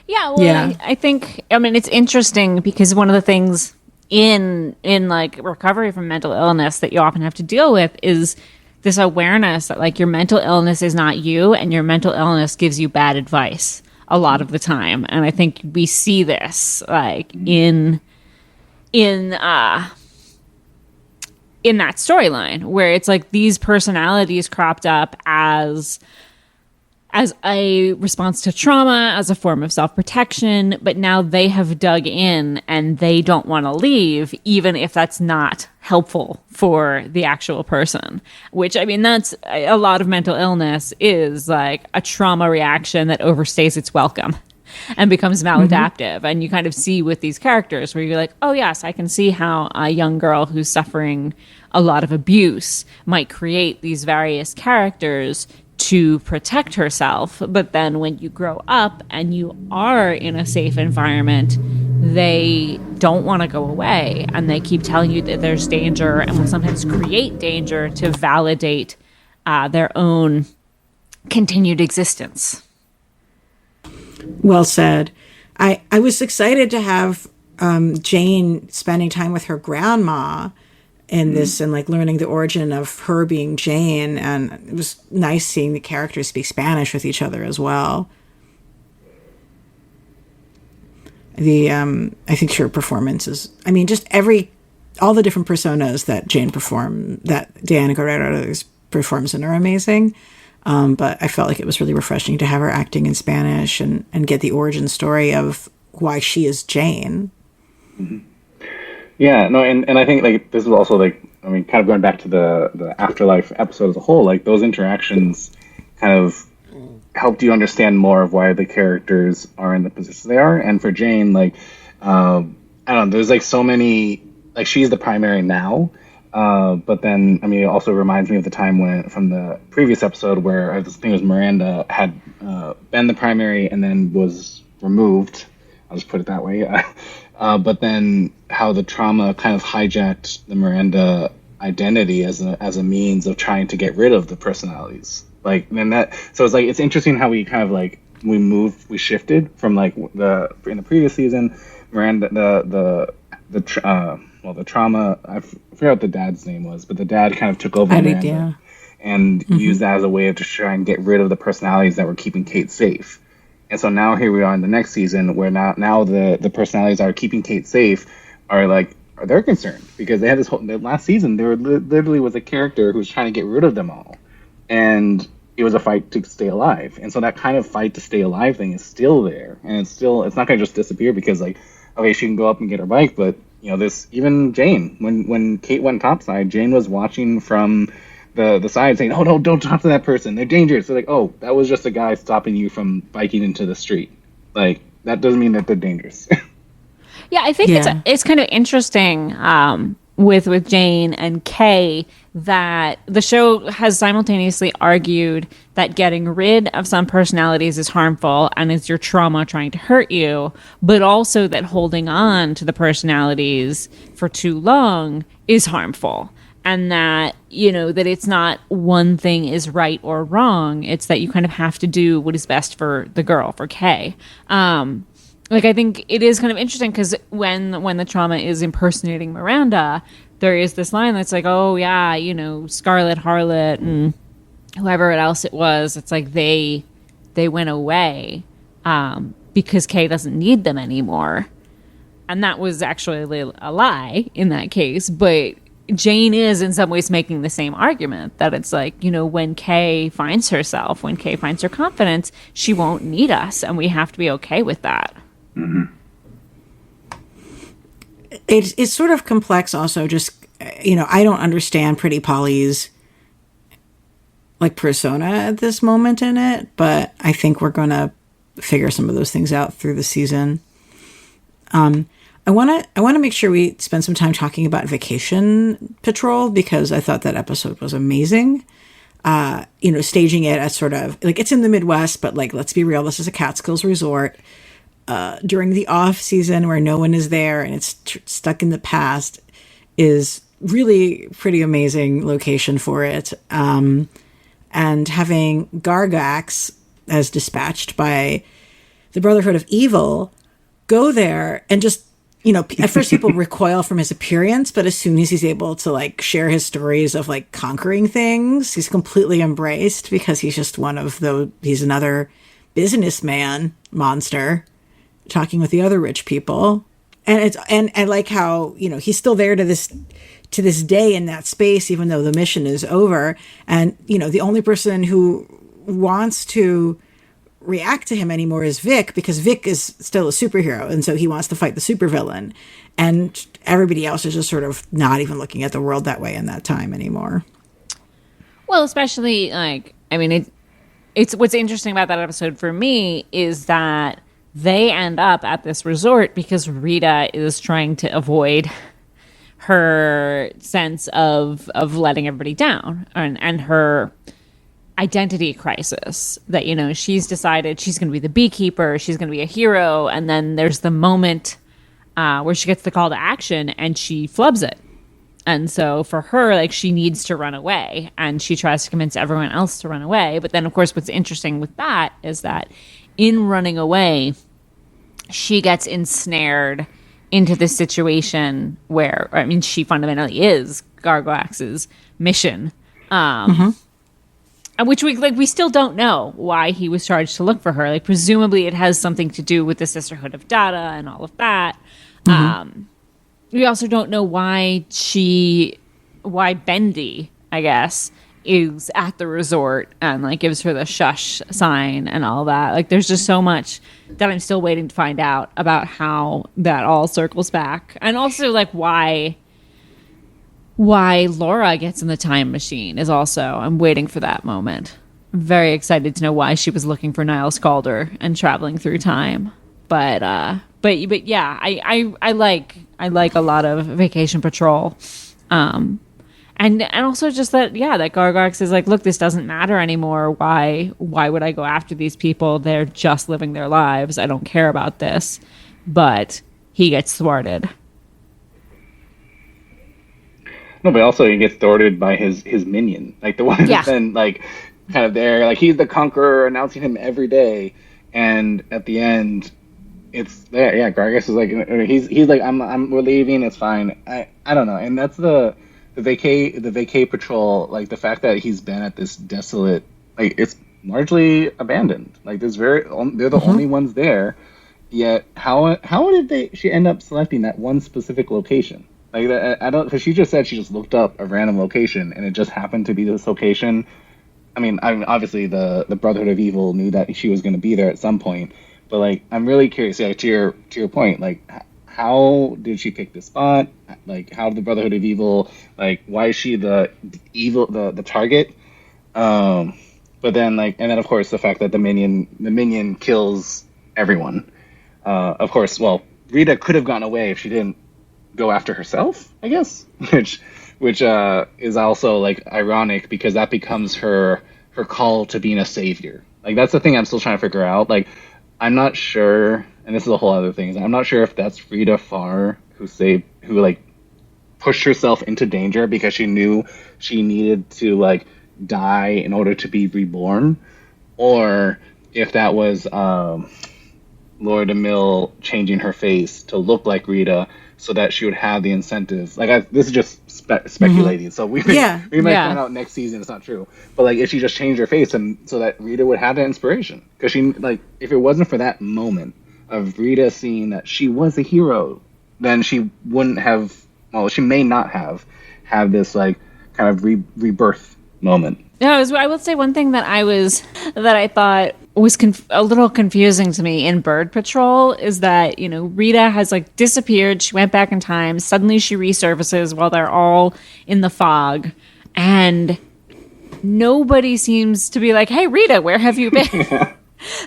Yeah, well, I think, I mean, it's interesting because one of the things in like recovery from mental illness that you often have to deal with is this awareness that like your mental illness is not you, and your mental illness gives you bad advice a lot of the time. And I think we see this like in that storyline where it's like these personalities cropped up as a response to trauma, as a form of self-protection, but now they have dug in and they don't want to leave, even if that's not helpful for the actual person. Which, I mean, that's a lot of mental illness is like a trauma reaction that overstays its welcome and becomes maladaptive. And you kind of see with these characters where you're like, oh yes, I can see how a young girl who's suffering a lot of abuse might create these various characters to protect herself. But then when you grow up and you are in a safe environment, they don't want to go away, and they keep telling you that there's danger and will sometimes create danger to validate their own continued existence. Well said. I was excited to have Jane spending time with her grandma in this and like learning the origin of her being Jane, and it was nice seeing the characters speak Spanish with each other as well. I think her performance is, I mean, just all the different personas that Jane that Diana Guerrero performs in are amazing. But I felt like it was really refreshing to have her acting in Spanish and get the origin story of why she is Jane. Mm-hmm. Yeah, no, and I think like this is also like, I mean, kind of going back to the Afterlife episode as a whole, like those interactions kind of helped you understand more of why the characters are in the position they are. And for Jane, like, I don't know, there's like so many, like she's the primary now, but then, I mean, it also reminds me of the time when, from the previous episode where I think it was Miranda had been the primary and then was removed. I'll just put it that way. But then how the trauma kind of hijacked the Miranda identity as a means of trying to get rid of the personalities. Like, and so it's like, it's interesting how we kind of like, we shifted from like in the previous season, Miranda, the trauma, I forgot what the dad's name was, but the dad kind of took over Miranda and used that as a way of just trying to get rid of the personalities that were keeping Kate safe. And so now here we are in the next season where now the personalities that are keeping Kate safe they're concerned because they had the last season there literally was a character who was trying to get rid of them all, and it was a fight to stay alive. And so that kind of fight to stay alive thing is still there, and it's not going to just disappear because like, okay, she can go up and get her bike, but you know, this, even Jane, when Kate went topside, Jane was watching from the side saying, oh no, don't talk to that person, they're dangerous. They're like, oh, that was just a guy stopping you from biking into the street. Like, that doesn't mean that they're dangerous. Yeah, I think it's kind of interesting with Jane and Kay that the show has simultaneously argued that getting rid of some personalities is harmful and it's your trauma trying to hurt you, but also that holding on to the personalities for too long is harmful. And that, you know, that it's not one thing is right or wrong. It's that you kind of have to do what is best for the girl, for Kay. Like, I think it is kind of interesting because when the trauma is impersonating Miranda, there is this line that's like, oh yeah, you know, Scarlet, Harlot, and whoever else it was. It's like they went away because Kay doesn't need them anymore. And that was actually a lie in that case, but Jane is in some ways making the same argument that it's like, you know, when Kay finds herself, when Kay finds her confidence, she won't need us, and we have to be okay with that. Mm-hmm. It's sort of complex also, just, you know, I don't understand Pretty Polly's like persona at this moment in it, but I think we're going to figure some of those things out through the season. I want to make sure we spend some time talking about Vacation Patrol because I thought that episode was amazing. You know, staging it as sort of like, it's in the Midwest, but like, let's be real, this is a Catskills resort during the off season where no one is there and it's stuck in the past is really pretty amazing location for it. And having Gargax, as dispatched by the Brotherhood of Evil, go there and just, at first people recoil from his appearance, but as soon as he's able to like share his stories of like conquering things, he's completely embraced because he's just he's another businessman monster talking with the other rich people. And it's, and I like how, he's still there to this day in that space, even though the mission is over. And, the only person who wants to react to him anymore is Vic, because Vic is still a superhero, and so he wants to fight the supervillain, and everybody else is just sort of not even looking at the world that way in that time anymore. Well, especially it's what's interesting about that episode for me is that they end up at this resort because Rita is trying to avoid her sense of letting everybody down and her identity crisis that, she's decided she's going to be the beekeeper, she's going to be a hero, and then there's the moment where she gets the call to action and she flubs it. And so for her, like, she needs to run away, and she tries to convince everyone else to run away. But then, of course, what's interesting with that is that in running away, she gets ensnared into this situation where, she fundamentally is Gargoax's mission. Which we still don't know why he was charged to look for her. Like, presumably it has something to do with the Sisterhood of Dada and all of that. We also don't know why Bendy, I guess, is at the resort and like gives her the shush sign and all that. Like, there's just so much that I'm still waiting to find out about how that all circles back. And also like why Laura gets in the time machine is also, I'm waiting for that moment. I'm very excited to know why she was looking for Niles Calder and traveling through time. But yeah, I like a lot of Vacation Patrol. And also just that Gargox is like, look, this doesn't matter anymore. Why would I go after these people? They're just living their lives. I don't care about this. But he gets thwarted. No, but also he gets thwarted by his minion, like the one that's been like kind of there, like he's the conqueror, announcing him every day, and at the end, it's there. Yeah, Gargus is like he's like we're leaving, it's fine. I don't know, and that's the vacay patrol, like the fact that he's been at this desolate, like it's largely abandoned. Like they're the only ones there. Yet how did she end up selecting that one specific location? Like I don't, because she just said she just looked up a random location and it just happened to be this location. Obviously the Brotherhood of Evil knew that she was going to be there at some point, but like I'm really curious. Yeah, to your point, like how did she pick this spot? Like how did the Brotherhood of Evil, like why is she the target? But then and then of course the fact that the minion kills everyone. Of course, well, Rita could have gotten away if she didn't go after herself, I guess, which is also like ironic because that becomes her call to being a savior. Like that's the thing I'm still trying to figure out. Like I'm not sure, and this is a whole other thing. I'm not sure if that's Rita Farr who pushed herself into danger because she knew she needed to like die in order to be reborn, or if that was Laura DeMille changing her face to look like Rita so that she would have the incentive. Like this is just speculating, so we might find out next season it's not true. But like if she just changed her face and so that Rita would have that inspiration, because she like if it wasn't for that moment of Rita seeing that she was a hero, then she wouldn't have. Well, she may not have had this like kind of rebirth moment. No, I will say one thing that I thought was a little confusing to me in Bird Patrol is that, Rita has like disappeared. She went back in time. Suddenly she resurfaces while they're all in the fog. And nobody seems to be like, hey, Rita, where have you been?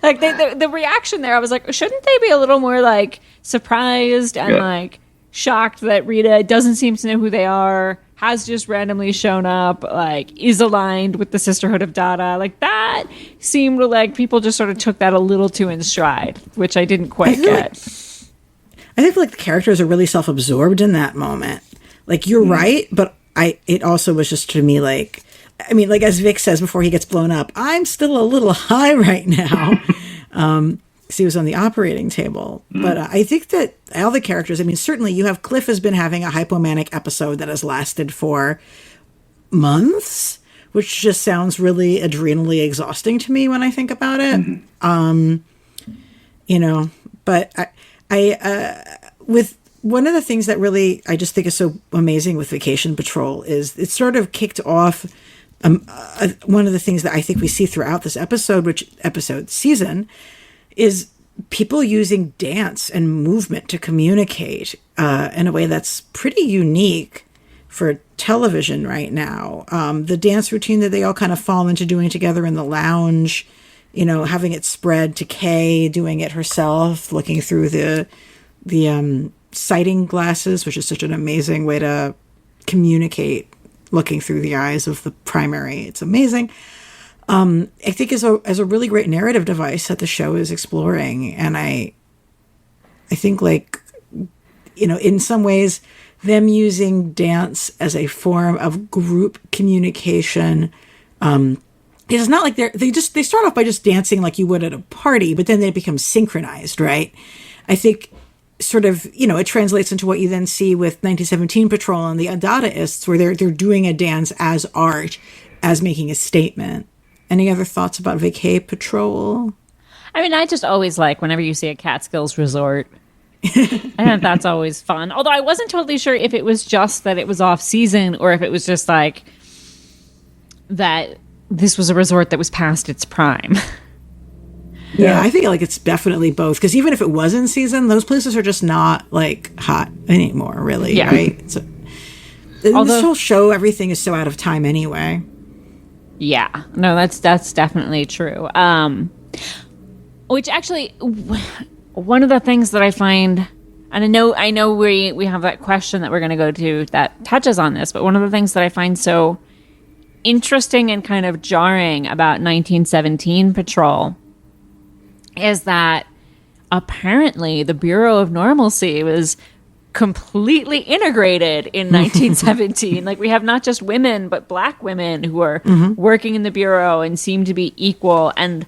Like the reaction there, I was like, shouldn't they be a little more like surprised and like shocked that Rita doesn't seem to know who they are, has just randomly shown up, like is aligned with the Sisterhood of Dada. Like that seemed like people just sort of took that a little too in stride, which I didn't quite get. I think like the characters are really self-absorbed in that moment. Like, you're right, but it also was just to me like, I mean, like as Vic says before he gets blown up, I'm still a little high right now. Because he was on the operating table. But I think that all the characters, I mean, certainly you have Cliff has been having a hypomanic episode that has lasted for months, which just sounds really adrenally exhausting to me when I think about it. You know, but I with one of the things that really I just think is so amazing with Vacation Patrol is it sort of kicked off one of the things that I think we see throughout this season is people using dance and movement to communicate in a way that's pretty unique for television right now. The dance routine that they all kind of fall into doing together in the lounge, you know, having it spread to Kay, doing it herself, looking through the sighting glasses, which is such an amazing way to communicate, looking through the eyes of the primary. It's amazing. I think as a really great narrative device that the show is exploring. And I think, like, you know, in some ways, them using dance as a form of group communication, it's not like they start off by just dancing like you would at a party, but then they become synchronized, right? I think sort of, you know, it translates into what you then see with 1917 Patrol and the Dadaists, where they're doing a dance as art, as making a statement. Any other thoughts about Vacay Patrol? I mean, I just always like whenever you see a Catskills resort. I think that's always fun. Although I wasn't totally sure if it was just that it was off season or if it was just like that this was a resort that was past its prime. Yeah, I think like it's definitely both, because even if it was in season, those places are just not like hot anymore, really, right? So, this whole show, everything is so out of time anyway. Yeah, no, that's definitely true. Which actually, one of the things that I find, and I know we have that question that we're going to go to that touches on this, but one of the things that I find so interesting and kind of jarring about 1917 Patrol is that apparently the Bureau of Normalcy was completely integrated in 1917. Like, we have not just women, but black women who are working in the Bureau and seem to be equal. And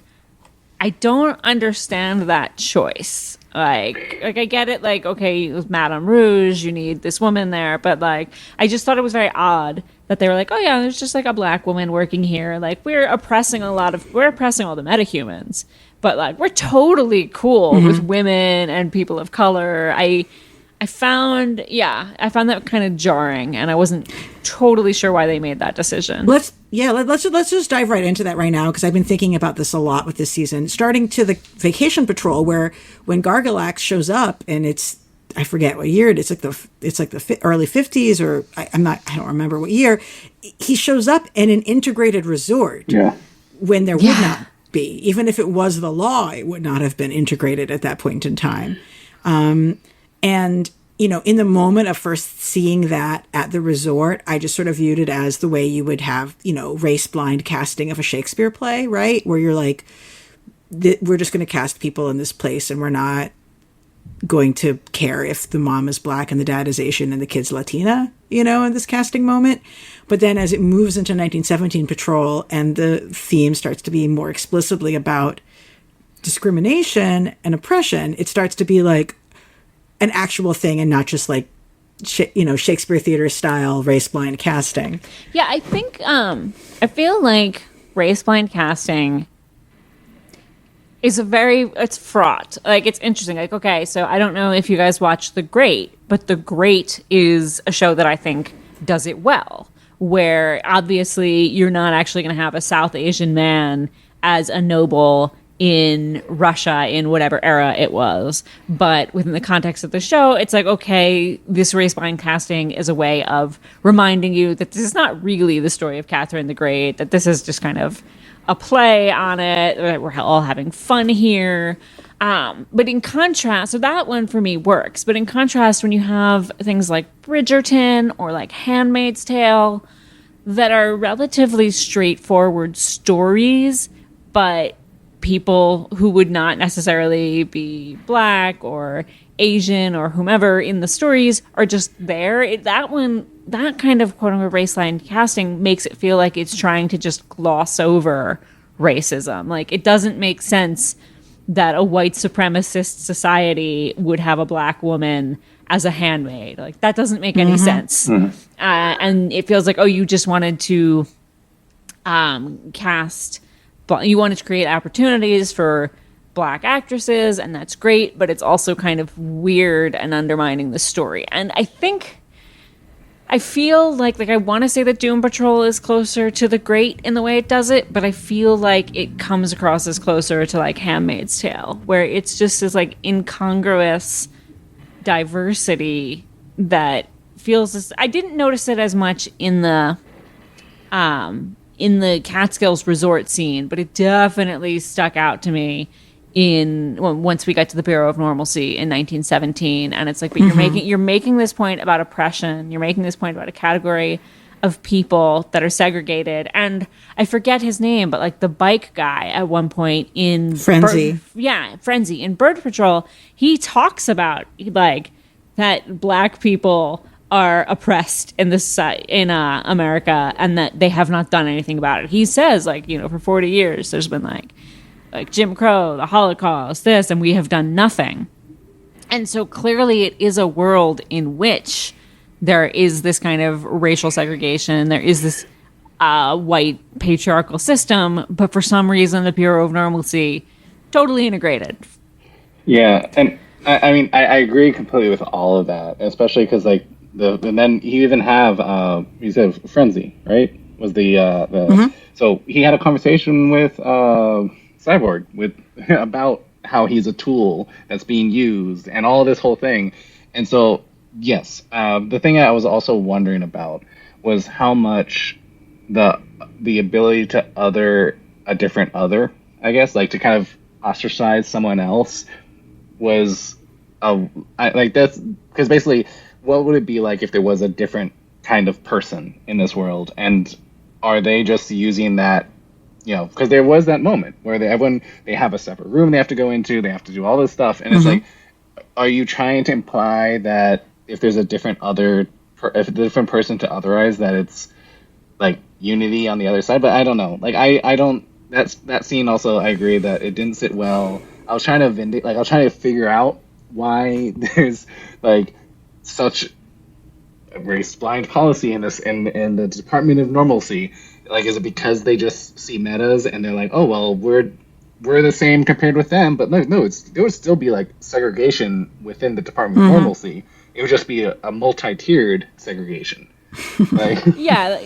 I don't understand that choice. Like I get it. Like, okay, with Madame Rouge, you need this woman there. But like, I just thought it was very odd that they were like, oh yeah, there's just like a black woman working here. Like, we're oppressing all the metahumans. But like, we're totally cool with women and people of color. I found that kind of jarring, and I wasn't totally sure why they made that decision. Let's just dive right into that right now, because I've been thinking about this a lot with this season. Starting to the Vacation Patrol, where when Gargalax shows up, and I forget what year it is. It's like the early 50s, or I don't remember what year. He shows up in an integrated resort when there would not be. Even if it was the law, it would not have been integrated at that point in time. And, you know, in the moment of first seeing that at the resort, I just sort of viewed it as the way you would have, you know, race blind casting of a Shakespeare play, right? Where you're like, we're just going to cast people in this place, and we're not going to care if the mom is black and the dad is Asian and the kid's Latina, you know, in this casting moment. But then as it moves into 1917 Patrol and the theme starts to be more explicitly about discrimination and oppression, it starts to be like an actual thing and not just like, you know, Shakespeare theater style race blind casting. Yeah, I think, I feel like race blind casting is it's fraught. Like, it's interesting. Like, okay, so I don't know if you guys watch The Great, but The Great is a show that I think does it well, where obviously you're not actually going to have a South Asian man as a noble in Russia in whatever era it was. But within the context of the show, it's like, okay, this race blind casting is a way of reminding you that this is not really the story of Catherine the Great, that this is just kind of a play on it. We're all having fun here. But in contrast, so that one for me works. But in contrast, when you have things like Bridgerton or like Handmaid's Tale that are relatively straightforward stories, but people who would not necessarily be black or Asian or whomever in the stories are just there. That one that kind of quote unquote race line casting makes it feel like it's trying to just gloss over racism. Like, it doesn't make sense that a white supremacist society would have a black woman as a handmaid. Like, that doesn't make any sense. And it feels like, oh, you just wanted to you wanted to create opportunities for black actresses, and that's great, but it's also kind of weird and undermining the story. And I feel like I want to say that Doom Patrol is closer to The Great in the way it does it, but I feel like it comes across as closer to like Handmaid's Tale, where it's just this like incongruous diversity that feels this. I didn't notice it as much in the Catskills resort scene, but it definitely stuck out to me once we got to the Bureau of Normalcy in 1917. And it's like, but you're making this point about oppression, you're making this point about a category of people that are segregated. And I forget his name, but like the bike guy at one point in Frenzy. Frenzy in Bird Patrol, he talks about like that black people are oppressed in America, and that they have not done anything about it. He says, like, for 40 years there's been like Jim Crow, the Holocaust, this, and we have done nothing. And so clearly it is a world in which there is this kind of racial segregation, there is this white patriarchal system, but for some reason the Bureau of Normalcy totally integrated. Yeah, and I mean, I agree completely with all of that, especially because like and then you even have you said Frenzy, right? Was the so he had a conversation with Cyborg about how he's a tool that's being used and all this whole thing. And so yes, the thing I was also wondering about was how much the ability to other a different other, I guess, like to kind of ostracize someone else was like that's because basically what would it be like if there was a different kind of person in this world, and are they just using that, because there was that moment where they have a separate room they have to go into, they have to do all this stuff, and it's like, are you trying to imply that if there's a different if a different person to otherize, that it's like unity on the other side? But I don't know, like I don't, that scene also, I agree that it didn't sit well. I was trying to figure out why there's like such a race blind policy in the Department of Normalcy. Like, is it because they just see metas and they're like, oh well, we're the same compared with them? But no, there would still be like segregation within the Department of Normalcy. It would just be a multi-tiered segregation. Like, yeah,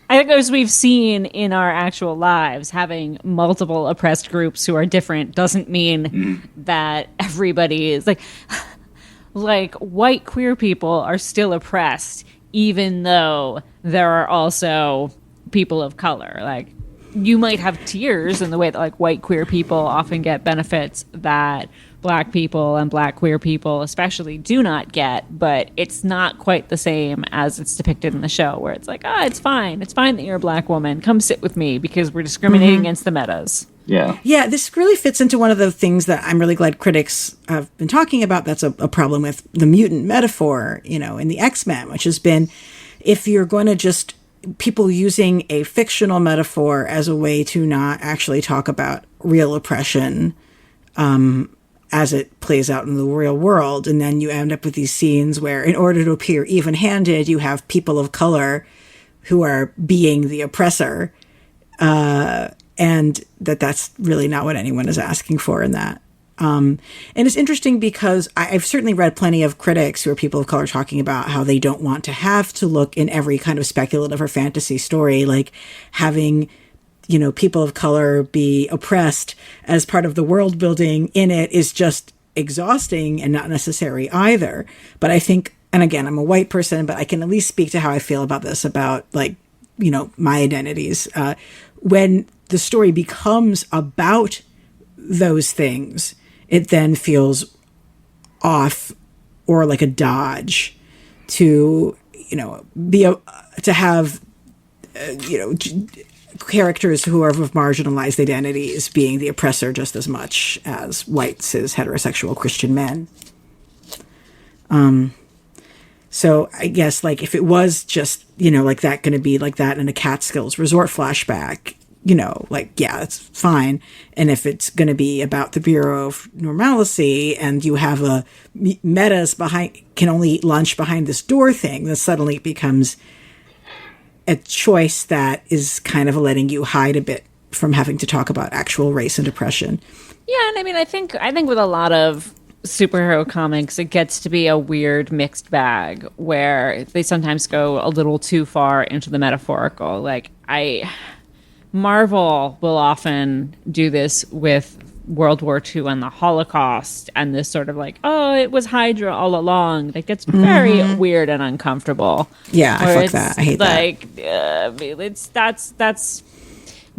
I think as we've seen in our actual lives, having multiple oppressed groups who are different doesn't mean that everybody is like white queer people are still oppressed, even though there are also people of color. Like, you might have tiers in the way that like white queer people often get benefits that black people and black queer people especially do not get, but it's not quite the same as it's depicted in the show, where it's like, it's fine that you're a black woman, come sit with me, because we're discriminating against the metas. Yeah, this really fits into one of the things that I'm really glad critics have been talking about. That's a problem with the mutant metaphor, in the X-Men, which has been, if you're going to just people using a fictional metaphor as a way to not actually talk about real oppression as it plays out in the real world. And then you end up with these scenes where, in order to appear even-handed, you have people of color who are being the oppressor. And that's really not what anyone is asking for in that. And it's interesting because I've certainly read plenty of critics who are people of color talking about how they don't want to have to look in every kind of speculative or fantasy story, like having, people of color be oppressed as part of the world building in it is just exhausting and not necessary either. But I think, and again, I'm a white person, but I can at least speak to how I feel about this, about like, my identities. When the story becomes about those things, it then feels off or like a dodge to, to have, characters who are of marginalized identities being the oppressor just as much as white, cis, heterosexual Christian men. So I guess like if it was just, like that going to be like that in a Catskills resort flashback, like, yeah, it's fine. And if it's going to be about the Bureau of Normalcy and you have a metas can only eat lunch behind this door thing, then suddenly it becomes a choice that is kind of letting you hide a bit from having to talk about actual race and oppression. Yeah, and I mean, I think with a lot of superhero comics, it gets to be a weird mixed bag where they sometimes go a little too far into the metaphorical. Like Marvel will often do this with World War II and the Holocaust and this sort of like, oh, it was Hydra all along. That gets very weird and uncomfortable. Yeah, I fuck that. I hate that. That's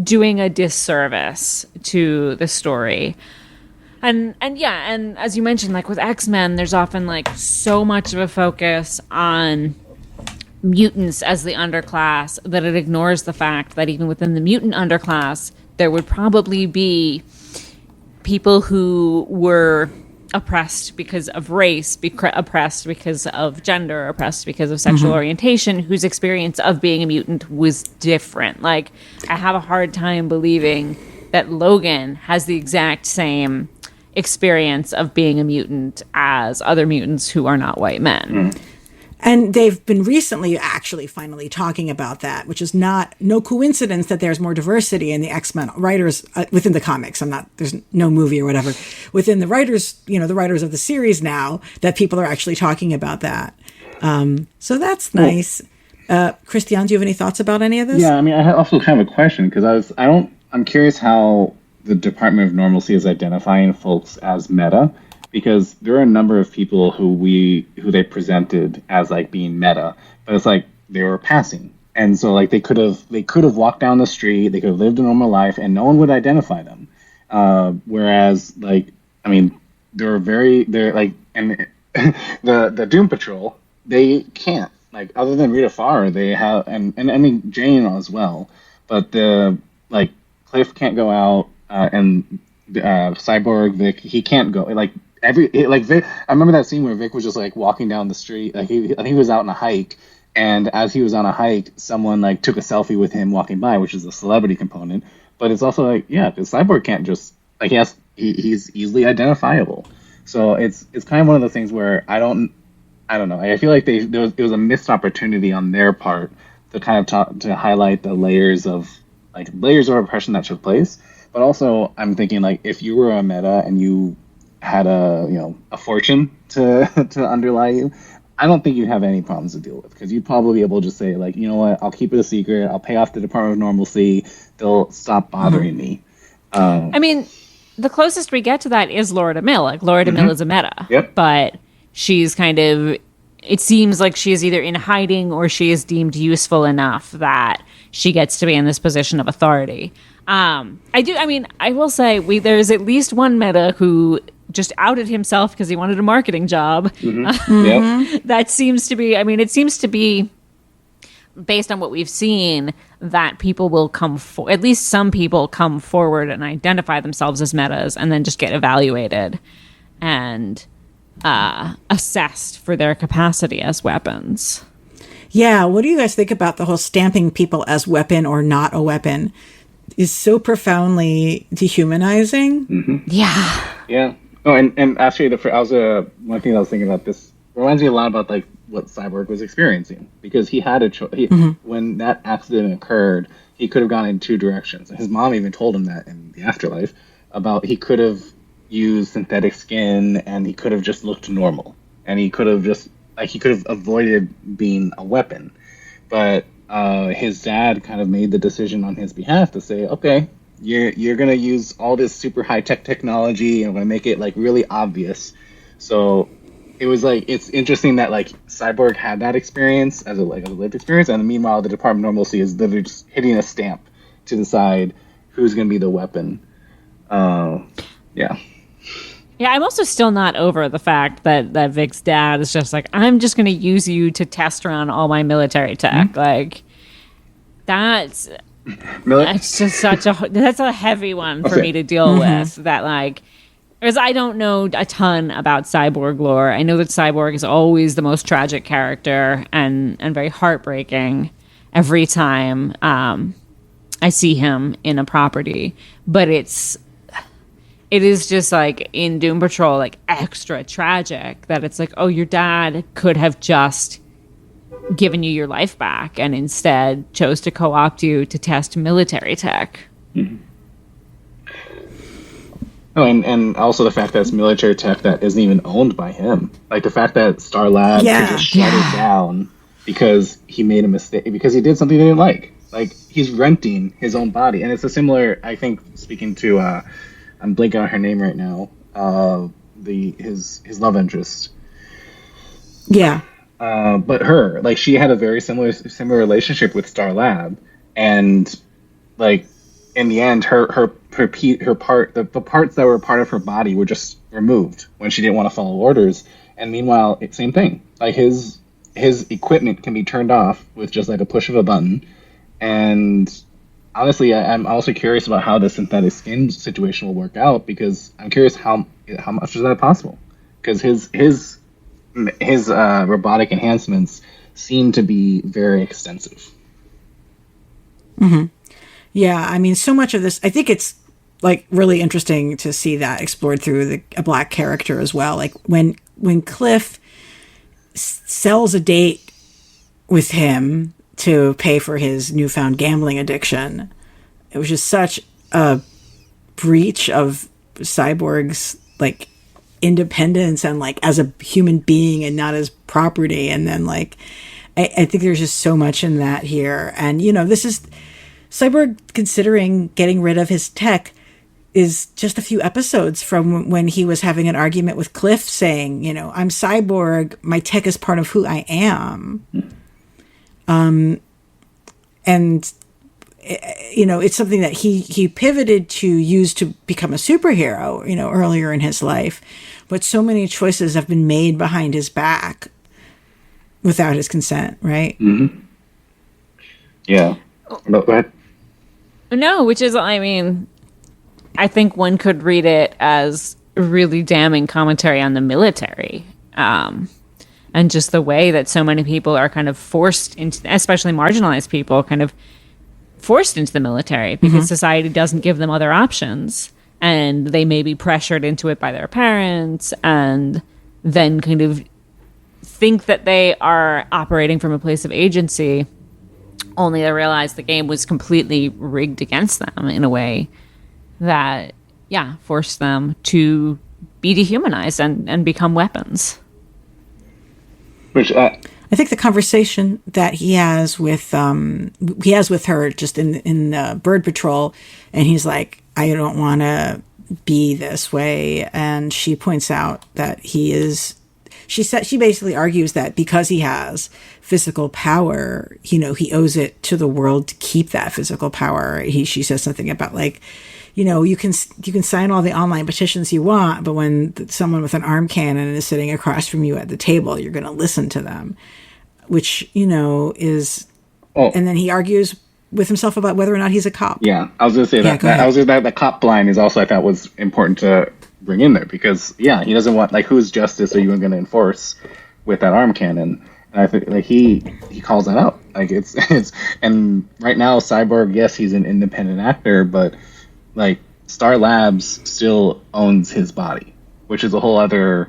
doing a disservice to the story. And as you mentioned, like with X-Men, there's often like so much of a focus on mutants as the underclass that it ignores the fact that even within the mutant underclass, there would probably be people who were oppressed because of race, oppressed because of gender, oppressed because of sexual orientation, whose experience of being a mutant was different. Like, I have a hard time believing that Logan has the exact same experience of being a mutant as other mutants who are not white men. And they've been recently actually finally talking about that, which is no coincidence that there's more diversity in the X-Men writers within the comics. There's no movie or whatever within the writers, the writers of the series now, that people are actually talking about that. So that's nice. Christiaan, do you have any thoughts about any of this? Yeah, I mean, I also have a question because I'm curious how the Department of Normalcy is identifying folks as meta. Because there are a number of people who they presented as like being meta, but it's like they were passing, and so like they could have walked down the street, they could have lived a normal life, and no one would identify them. Whereas like, I mean, they're like, and the Doom Patrol, they can't, like, other than Rita Farr, they have, and I mean Jane as well, but the like Cliff can't go out, and Cyborg Vic, he can't go, like. Vic, I remember that scene where Vic was just like walking down the street. Like I think he was out on a hike, and as he was on a hike, someone like took a selfie with him walking by, which is a celebrity component. But it's also like, yeah, because Cyborg can't just like he's easily identifiable. So it's kind of one of the things where I don't know. I feel like it was a missed opportunity on their part to kind of to highlight the layers of oppression that took place. But also, I'm thinking like if you were a meta and you had a fortune to underlie you, I don't think you'd have any problems to deal with, because you'd probably be able to just say like, you know what, I'll keep it a secret, I'll pay off the Department of Normalcy, they'll stop bothering me. I mean, the closest we get to that is Laura DeMille. Like, Laura DeMille is a meta, but she's kind of, it seems like she is either in hiding or she is deemed useful enough that she gets to be in this position of authority. I will say there's at least one meta who just outed himself because he wanted a marketing job. That seems to be, it seems to be based on what we've seen that people will at least some people come forward and identify themselves as metas and then just get evaluated and assessed for their capacity as weapons. Yeah, what do you guys think about the whole stamping people as weapon or not a weapon? Is so profoundly dehumanizing. Yeah. Oh, and actually, one thing I was thinking about, this reminds me a lot about like what Cyborg was experiencing, because he had a choice. When that accident occurred, he could have gone in two directions. His mom even told him that in the Afterlife, about he could have used synthetic skin and he could have just looked normal, and he could have avoided being a weapon, but his dad kind of made the decision on his behalf to say, okay, you're gonna use all this super high tech technology and I'm gonna make it like really obvious. So it was like, it's interesting that like Cyborg had that experience as a lived experience, and meanwhile the Department of Normalcy is literally just hitting a stamp to decide who's gonna be the weapon. Yeah, I'm also still not over the fact that Vic's dad is just like, I'm just going to use you to test around all my military tech. Like, that's just that's a heavy one for me to deal with. That, like, Because I don't know a ton about Cyborg lore. I know that Cyborg is always the most tragic character and very heartbreaking every time I see him in a property. But it is just like in Doom Patrol, like extra tragic that it's like, oh, your dad could have just given you your life back and instead chose to co-opt you to test military tech. Mm-hmm. Oh, and also the fact that it's military tech that isn't even owned by him. Like the fact that Star Labs could just shut it down because he made a mistake, because he did something they didn't like. Like he's renting his own body, and it's a similar. I think speaking to, I'm blanking on her name right now. His love interest. Yeah. But her, like, she had a very similar relationship with Star Lab, and like in the end, her part, the parts that were part of her body were just removed when she didn't want to follow orders. And meanwhile, same thing. Like his equipment can be turned off with just like a push of a button. And honestly, I'm also curious about how the synthetic skin situation will work out, because I'm curious how much is that possible? Because his robotic enhancements seem to be very extensive. Mm-hmm. Yeah, I mean, so much of this, I think it's like really interesting to see that explored through a black character as well. Like when Cliff sells a date with him to pay for his newfound gambling addiction, it was just such a breach of Cyborg's like independence and like as a human being and not as property. And then like I think there's just so much in that here. And you know, this is Cyborg considering getting rid of his tech is just a few episodes from when he was having an argument with Cliff saying, you know, I'm Cyborg, my tech is part of who I am. And you know, it's something that he pivoted to use to become a superhero, you know, earlier in his life. But so many choices have been made behind his back without his consent, right? Mm-hmm. Yeah. No, go ahead. No, which is, I mean, I think one could read it as really damning commentary on the military. And just the way that so many people are kind of forced into, especially marginalized people, kind of forced into the military because society doesn't give them other options. And they may be pressured into it by their parents and then kind of think that they are operating from a place of agency, only to realize the game was completely rigged against them in a way that, yeah, forced them to be dehumanized and become weapons. Which I think the conversation that he has with her just in Bird Patrol, and he's like, I don't want to be this way, and she points out that he is. She basically argues that because he has physical power, you know, he owes it to the world to keep that physical power. She says something about like, you know, you can sign all the online petitions you want, but when someone with an arm cannon is sitting across from you at the table, you're going to listen to them, which, you know, is. Oh. And then he argues with himself about whether or not he's a cop. Yeah, I was going to say that. I was that the cop line is also, I thought, was important to bring in there, because he doesn't want, like, whose justice are you going to enforce with that arm cannon? And I think like he calls that out. Like it's and right now Cyborg, yes, he's an independent actor, but like Star Labs still owns his body, which is a whole other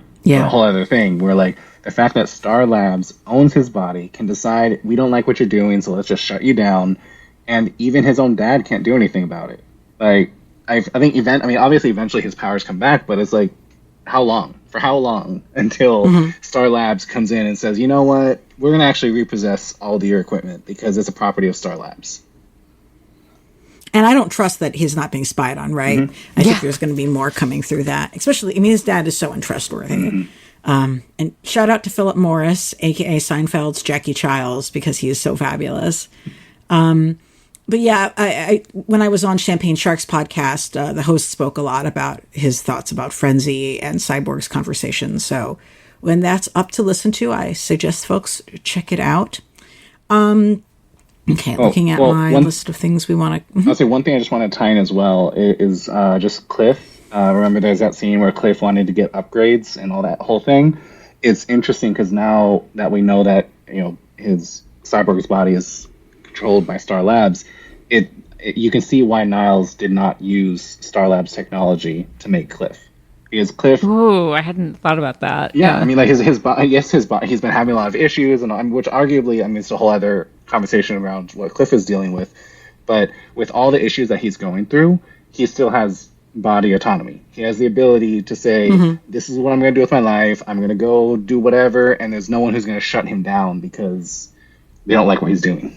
thing where like the fact that Star Labs owns his body, can decide we don't like what you're doing, so let's just shut you down, and even his own dad can't do anything about it. Like I think obviously eventually his powers come back, but it's like how long until Star Labs comes in and says, you know what, we're going to actually repossess all of your equipment because it's a property of Star Labs. And I don't trust that he's not being spied on, right? I think there's going to be more coming through that. Especially, I mean, his dad is so untrustworthy. And shout out to Philip Morris, a.k.a. Seinfeld's Jackie Childs, because he is so fabulous. But yeah, I when I was on Champagne Sharks podcast, the host spoke a lot about his thoughts about Frenzy and Cyborg's conversation. So when that's up to listen to, I suggest folks check it out. Okay, looking at my list of things we want to. I'll say one thing I just want to tie in as well is just Cliff. Remember, there's that scene where Cliff wanted to get upgrades and all that whole thing. It's interesting because now that we know that his Cyborg's body is controlled by Star Labs, you can see why Niles did not use Star Labs technology to make Cliff. Because Cliff, ooh, I hadn't thought about that. yeah. I mean, like his body. Yes, his body. He's been having a lot of issues, and which arguably, I mean, it's a whole other conversation around what Cliff is dealing with. But with all the issues that he's going through, he still has body autonomy. He has the ability to say, "This is what I'm going to do with my life. I'm going to go do whatever," and there's no one who's going to shut him down because they don't like what he's doing.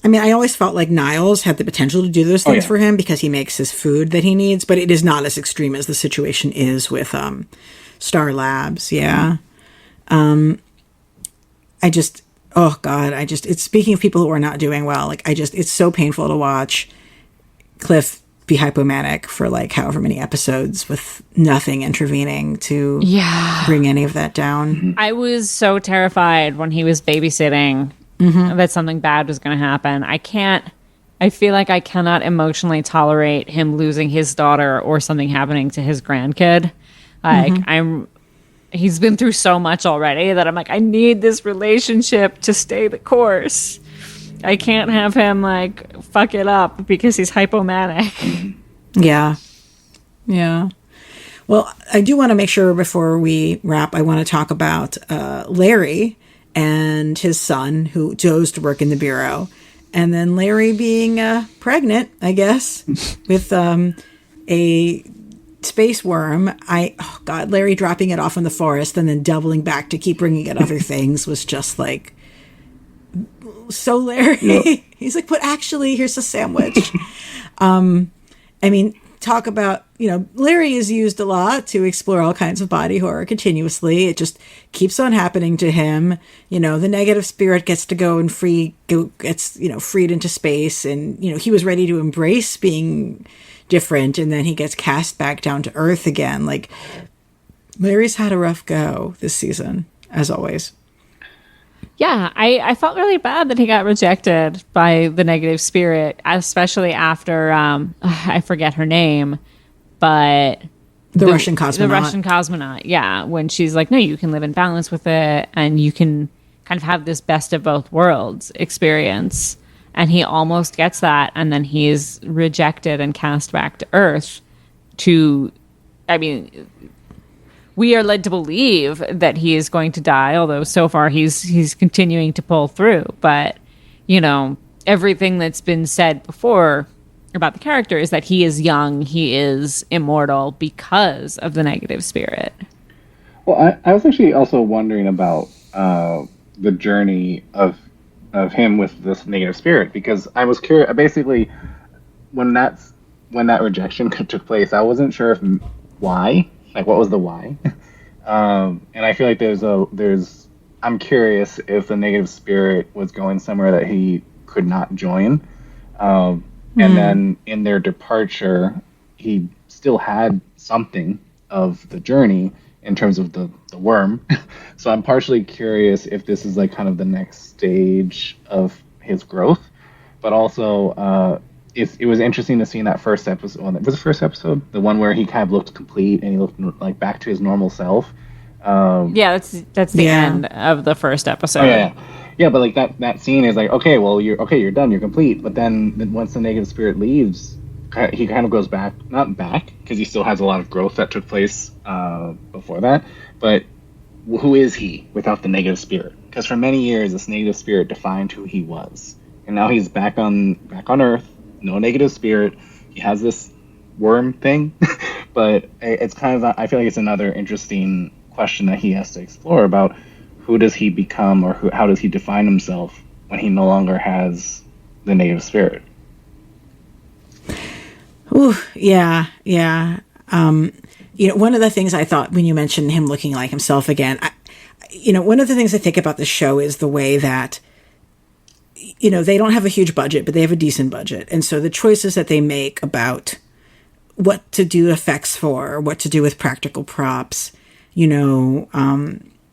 I mean, I always felt like Niles had the potential to do those things for him because he makes his food that he needs, but it is not as extreme as the situation is with Star Labs. Yeah. It's speaking of people who are not doing well. It's so painful to watch Cliff be hypomanic for like however many episodes with nothing intervening to bring any of that down. I was so terrified when he was babysitting that something bad was going to happen. I feel like I cannot emotionally tolerate him losing his daughter or something happening to his grandkid. He's been through so much already that I'm like, I need this relationship to stay the course. I can't have him like fuck it up because he's hypomanic. Yeah. Yeah. Well, I do want to make sure before we wrap, I want to talk about Larry and his son who chose to work in the Bureau. And then Larry being pregnant, I guess, with a space worm. Larry dropping it off in the forest and then doubling back to keep bringing it other things was just like, so Larry. Yep. He's like, but actually, here's a sandwich. I mean, talk about, Larry is used a lot to explore all kinds of body horror continuously. It just keeps on happening to him. The negative spirit gets to go and gets freed into space. And, he was ready to embrace being different. And then he gets cast back down to Earth again. Like, Larry's had a rough go this season, as always. Yeah, I felt really bad that he got rejected by the negative spirit, especially after, I forget her name, but... The Russian cosmonaut. The Russian cosmonaut, yeah. When she's like, no, you can live in balance with it, and you can kind of have this best of both worlds experience. And he almost gets that, and then he's rejected and cast back to Earth we are led to believe that he is going to die, although so far he's continuing to pull through. But, everything that's been said before about the character is that he is young, he is immortal because of the negative spirit. Well, I was actually also wondering about the journey of him with this negative spirit, because I was curious. Basically, when that rejection took place, I wasn't sure why. Like, what was the why? And I feel like I'm curious if the negative spirit was going somewhere that he could not join. And then in their departure, he still had something of the journey in terms of the worm. So I'm partially curious if this is like kind of the next stage of his growth. But also, it was interesting to see in that first episode. Was the first episode the one where he kind of looked complete and he looked like back to his normal self? Yeah, that's the end of the first episode. Oh, yeah. But like that scene is like, okay, well, you're done, you're complete. But then once the negative spirit leaves, he kind of goes back, not back, because he still has a lot of growth that took place before that. But who is he without the negative spirit? Because for many years, this negative spirit defined who he was, and now he's back on Earth. No negative spirit. He has this worm thing, but it's kind of, I feel like it's another interesting question that he has to explore about who does he become, or how does he define himself when he no longer has the negative spirit. Ooh, yeah. One of the things I thought when you mentioned him looking like himself again, one of the things I think about this show is the way that they don't have a huge budget, but they have a decent budget. And so the choices that they make about what to do effects for, what to do with practical props,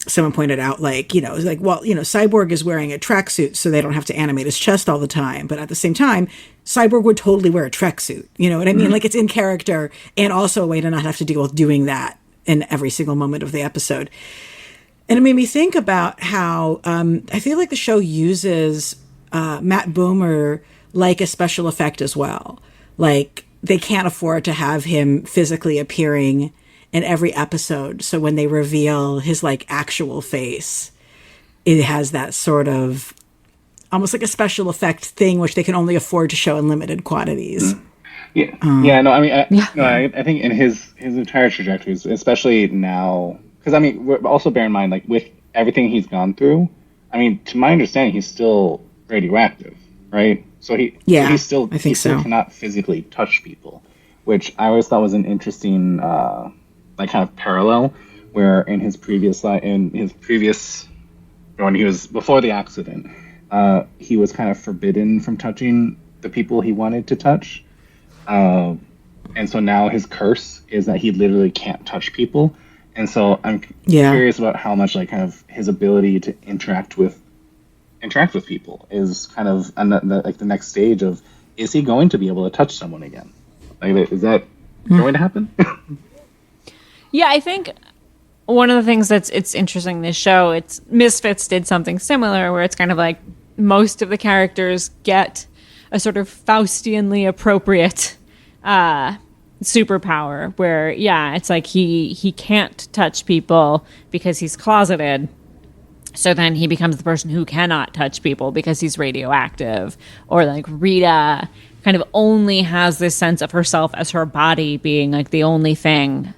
someone pointed out, like, you know, it's like, well, you know, Cyborg is wearing a tracksuit so they don't have to animate his chest all the time. But at the same time, Cyborg would totally wear a tracksuit. You know what I mean? Like, it's in character and also a way to not have to deal with doing that in every single moment of the episode. And it made me think about how I feel like the show uses Matt Bomer like a special effect as well. Like, they can't afford to have him physically appearing in every episode. So when they reveal his like actual face, it has that sort of almost like a special effect thing, which they can only afford to show in limited quantities. Yeah. No, I mean, I think in his entire trajectory, especially now, because I mean, we're also bear in mind, like, with everything he's gone through, I mean, to my understanding, he's still radioactive, right? So he still cannot physically touch people, which I always thought was an interesting like kind of parallel, where in his previous when he was before the accident, he was kind of forbidden from touching the people he wanted to touch, and so now his curse is that he literally can't touch people, and so I'm curious about how much like kind of his ability to interact with people is kind of like the next stage of, is he going to be able to touch someone again? Like, is that going to happen? Yeah, I think one of the things it's interesting in this show, it's Misfits did something similar where it's kind of like most of the characters get a sort of Faustianly appropriate superpower where, it's like he can't touch people because he's closeted. So then he becomes the person who cannot touch people because he's radioactive. Or like Rita kind of only has this sense of herself as her body being like the only thing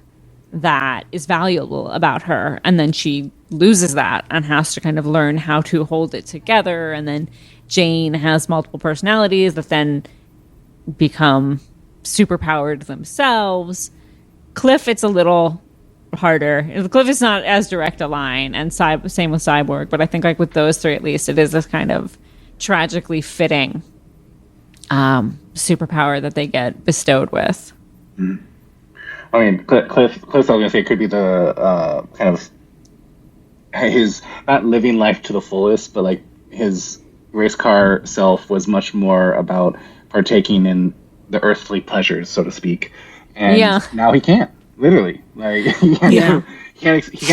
that is valuable about her, and then she loses that and has to kind of learn how to hold it together. And then Jane has multiple personalities that then become superpowered themselves. Cliff, it's a little harder. Cliff is not as direct a line, and same with Cyborg, but I think like with those three at least, it is this kind of tragically fitting superpower that they get bestowed with. Mm-hmm. I mean, Cliff, I was going to say, could be the kind of his, not living life to the fullest, but like his race car self was much more about partaking in the earthly pleasures, so to speak. And now he can't, literally. Like, he can't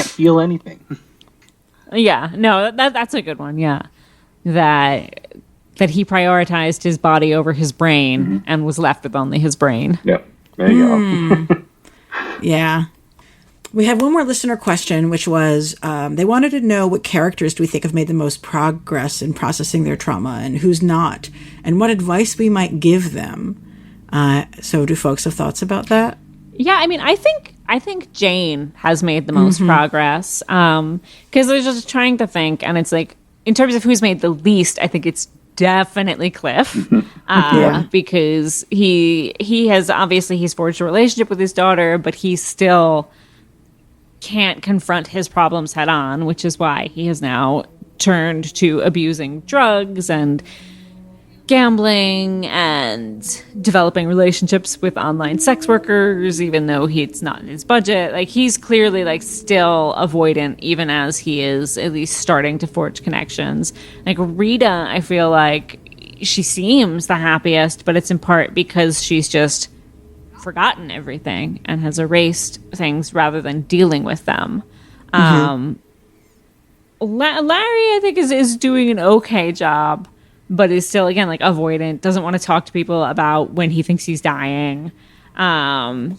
feel anything. Yeah, no, that's a good one, yeah. That he prioritized his body over his brain and was left with only his brain. Yep, there you go. Yeah. We had one more listener question, which was they wanted to know what characters do we think have made the most progress in processing their trauma and who's not, and what advice we might give them. So do folks have thoughts about that? Yeah, I mean, I think Jane has made the most progress, because I was just trying to think, and it's like, in terms of who's made the least, I think it's definitely Cliff, because he has, obviously he's forged a relationship with his daughter, but he still can't confront his problems head on, which is why he has now turned to abusing drugs and gambling and developing relationships with online sex workers, even though it's not in his budget. Like, he's clearly like still avoidant, even as he is at least starting to forge connections. Like Rita, I feel like she seems the happiest, but it's in part because she's just forgotten everything and has erased things rather than dealing with them. Larry, I think, is doing an okay job, but is still, again, like avoidant, doesn't want to talk to people about when he thinks he's dying. Vic, I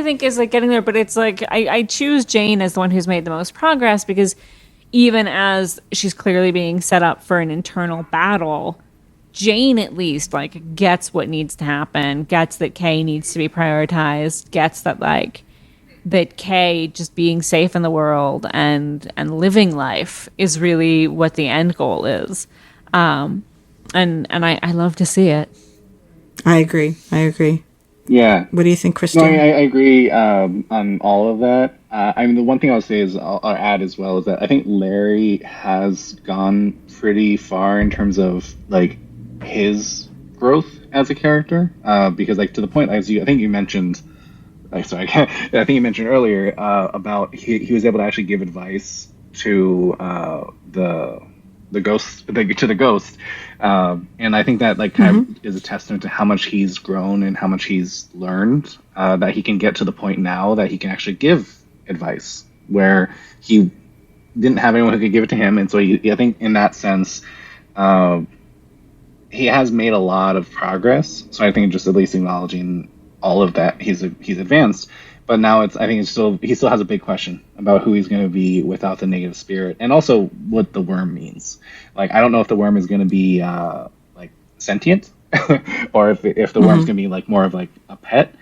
think, is like getting there, but it's like, I choose Jane as the one who's made the most progress, because even as she's clearly being set up for an internal battle, Jane at least like gets what needs to happen, gets that Kay needs to be prioritized, gets that like that Kay just being safe in the world and living life is really what the end goal is. And I love to see it. I agree. Yeah. What do you think, Christiaan? No, I agree on all of that. I mean, the one thing I'll say is, I'll add as well, is that I think Larry has gone pretty far in terms of like his growth as a character, because like to the point, as I think you mentioned, sorry, I think you mentioned earlier about he was able to actually give advice to the ghost to the ghost, and I think that like kind of is a testament to how much he's grown and how much he's learned, that he can get to the point now that he can actually give advice where he didn't have anyone who could give it to him, and so I think in that sense, he has made a lot of progress. So I think just at least acknowledging all of that, he's advanced. But now I think he still has a big question about who he's going to be without the negative spirit, and also what the worm means. Like, I don't know if the worm is going to be like sentient, or if the worm's going to be like more of like a pet.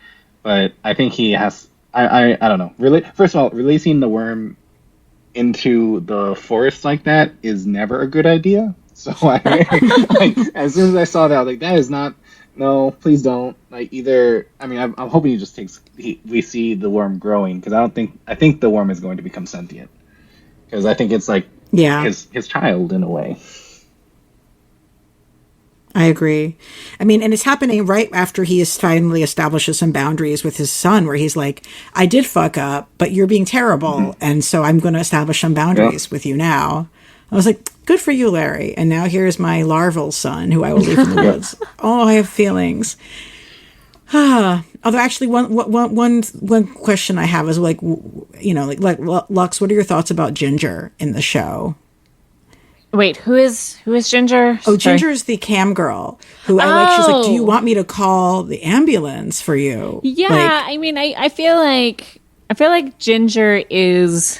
But I think he has. I don't know. Really, first of all, releasing the worm into the forest like that is never a good idea. So like, as soon as I saw that, I was like, that is not. No, please don't. Like, either. I mean, I'm hoping he just takes. We see the worm growing, because I think the worm is going to become sentient, because I think it's like his child in a way. I agree. I mean, and it's happening right after he finally establishes some boundaries with his son, where he's like, I did fuck up, but you're being terrible. And so I'm going to establish some boundaries with you now. I was like, good for you, Larry. And now here's my larval son, who I will leave in the woods. Oh, I have feelings. Although actually one question I have is like, like Lux, what are your thoughts about Ginger in the show? Wait, who is Ginger? Oh, Ginger is the cam girl who I like. She's like, do you want me to call the ambulance for you? Yeah, like, I mean, I feel like Ginger is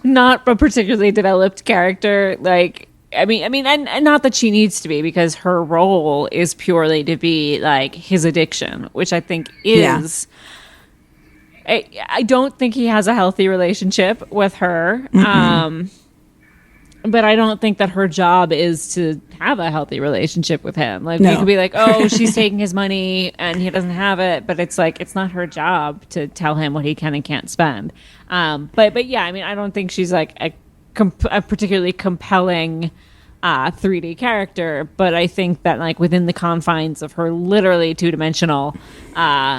not a particularly developed character. Like, I mean, and not that she needs to be, because her role is purely to be like his addiction, which I think is. Yeah. I don't think he has a healthy relationship with her. But I don't think that her job is to have a healthy relationship with him. Like, we could be like, oh, she's taking his money and he doesn't have it. But it's like, it's not her job to tell him what he can and can't spend. But yeah, I mean, I don't think she's like a particularly compelling 3D character. But I think that like within the confines of her literally two-dimensional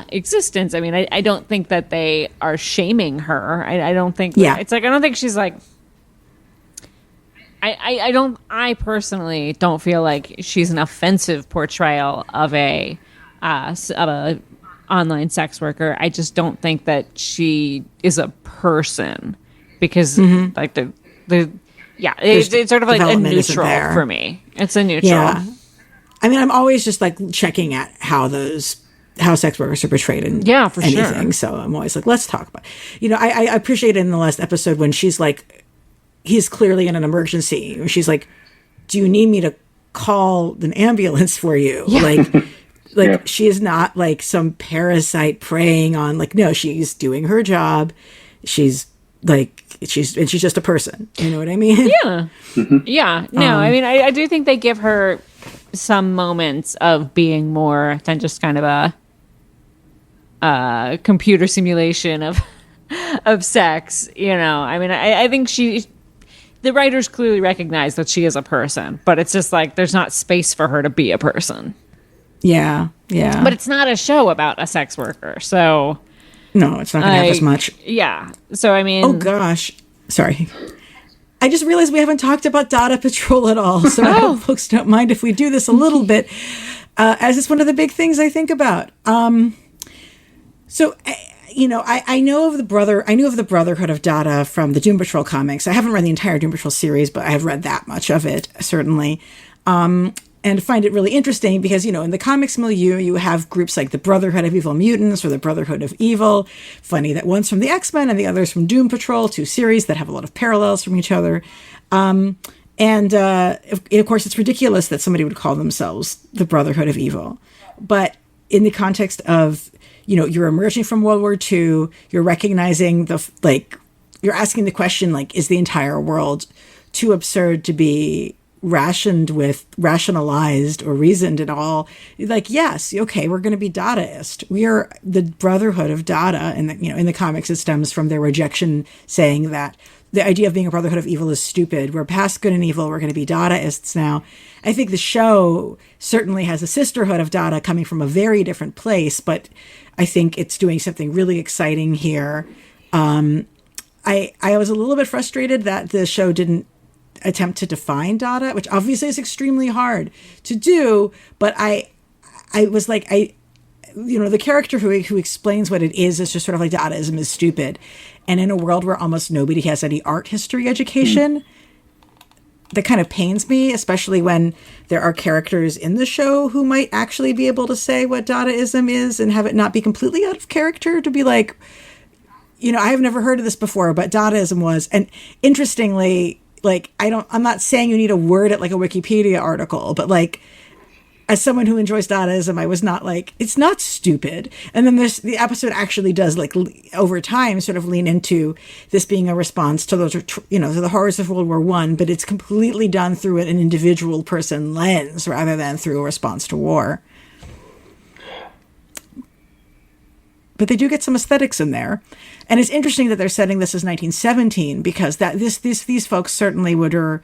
existence, I mean, I don't think that they are shaming her. I don't think it's like, I don't think she's like, I personally don't feel like she's an offensive portrayal of a online sex worker. I just don't think that she is a person, because like it's sort of like a neutral for me. It's a neutral. Yeah. I mean, I'm always just like checking at how sex workers are portrayed in for anything. Sure. So I'm always like, let's talk about, I appreciated in the last episode when she's like, he's clearly in an emergency. She's like, do you need me to call an ambulance for you? Yeah. Like she is not like some parasite preying on, like, no, she's doing her job. She's just a person. You know what I mean? Yeah. Yeah. No, I mean, I do think they give her some moments of being more than just kind of a computer simulation of sex. I mean, I think the writers clearly recognize that she is a person, but it's just like there's not space for her to be a person. Yeah, yeah. But it's not a show about a sex worker, so no, it's not going to have as much. Yeah. So I mean, oh gosh, sorry. I just realized we haven't talked about Dada Patrol at all, so I hope folks don't mind if we do this a little bit, as it's one of the big things I think about. I know of the Brotherhood of Dada from the Doom Patrol comics. I haven't read the entire Doom Patrol series, but I have read that much of it, certainly. And find it really interesting because, in the comics milieu, you have groups like the Brotherhood of Evil Mutants or the Brotherhood of Evil. Funny that one's from the X-Men and the other's from Doom Patrol, two series that have a lot of parallels from each other. And of course, it's ridiculous that somebody would call themselves the Brotherhood of Evil. But in the context of, you're emerging from World War II, you're recognizing you're asking the question, like, is the entire world too absurd to be rationalized or reasoned at all? Like, yes, okay, we're going to be Dadaist. We are the Brotherhood of Dada, and in the comics it stems from their rejection, saying that the idea of being a brotherhood of evil is stupid. We're past good and evil. We're going to be Dadaists now. I think the show certainly has a Sisterhood of Dada coming from a very different place, but I think it's doing something really exciting here. I was a little bit frustrated that the show didn't attempt to define Dada, which obviously is extremely hard to do, but I was like, the character who explains what it is just sort of like Dadaism is stupid. And in a world where almost nobody has any art history education, that kind of pains me, especially when there are characters in the show who might actually be able to say what Dadaism is and have it not be completely out of character, to be like, I have never heard of this before, but Dadaism was. And interestingly, like, I'm not saying you need to word it like a Wikipedia article, but like, as someone who enjoys Dadaism, I was not like, it's not stupid. And then the episode actually does, like, over time sort of lean into this being a response to those, to the horrors of World War I, but it's completely done through an individual person lens rather than through a response to war. But they do get some aesthetics in there. And it's interesting that they're setting this as 1917, because these folks certainly are,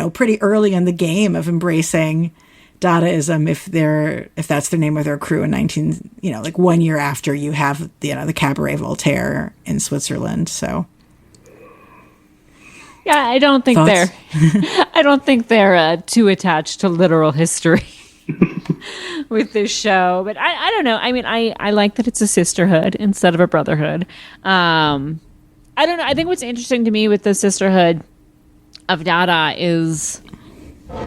pretty early in the game of embracing Dadaism, if that's the name of their crew in 1 year after you have the Cabaret Voltaire in Switzerland. So yeah, I don't think they're too attached to literal history with this show. But I don't know. I mean, I like that it's a sisterhood instead of a brotherhood. I don't know. I think what's interesting to me with the Sisterhood of Dada is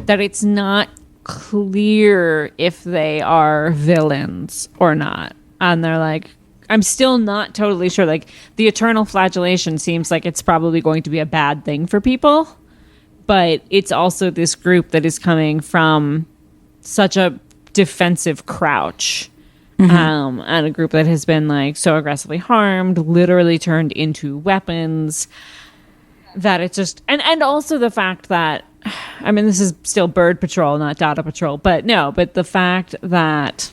that it's not clear if they are villains or not. And they're like, I'm still not totally sure. Like, the eternal flagellation seems like it's probably going to be a bad thing for people, but it's also this group that is coming from such a defensive crouch, and a group that has been like so aggressively harmed, literally turned into weapons, that it's just, and also the fact that, I mean, this is still Bird Patrol, not Dada Patrol, but the fact that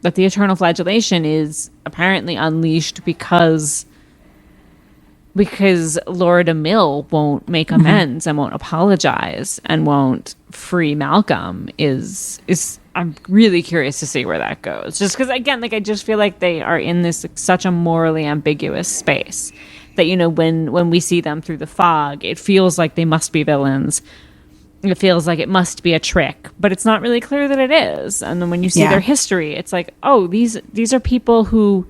the eternal flagellation is apparently unleashed because Laura DeMille won't make amends and won't apologize and won't free Malcolm is I'm really curious to see where that goes. Just because, again, like, I just feel like they are in this, like, such a morally ambiguous space that, when we see them through the fog, it feels like they must be villains. It feels like it must be a trick, but it's not really clear that it is. And then when you see their history, it's like, oh, these are people who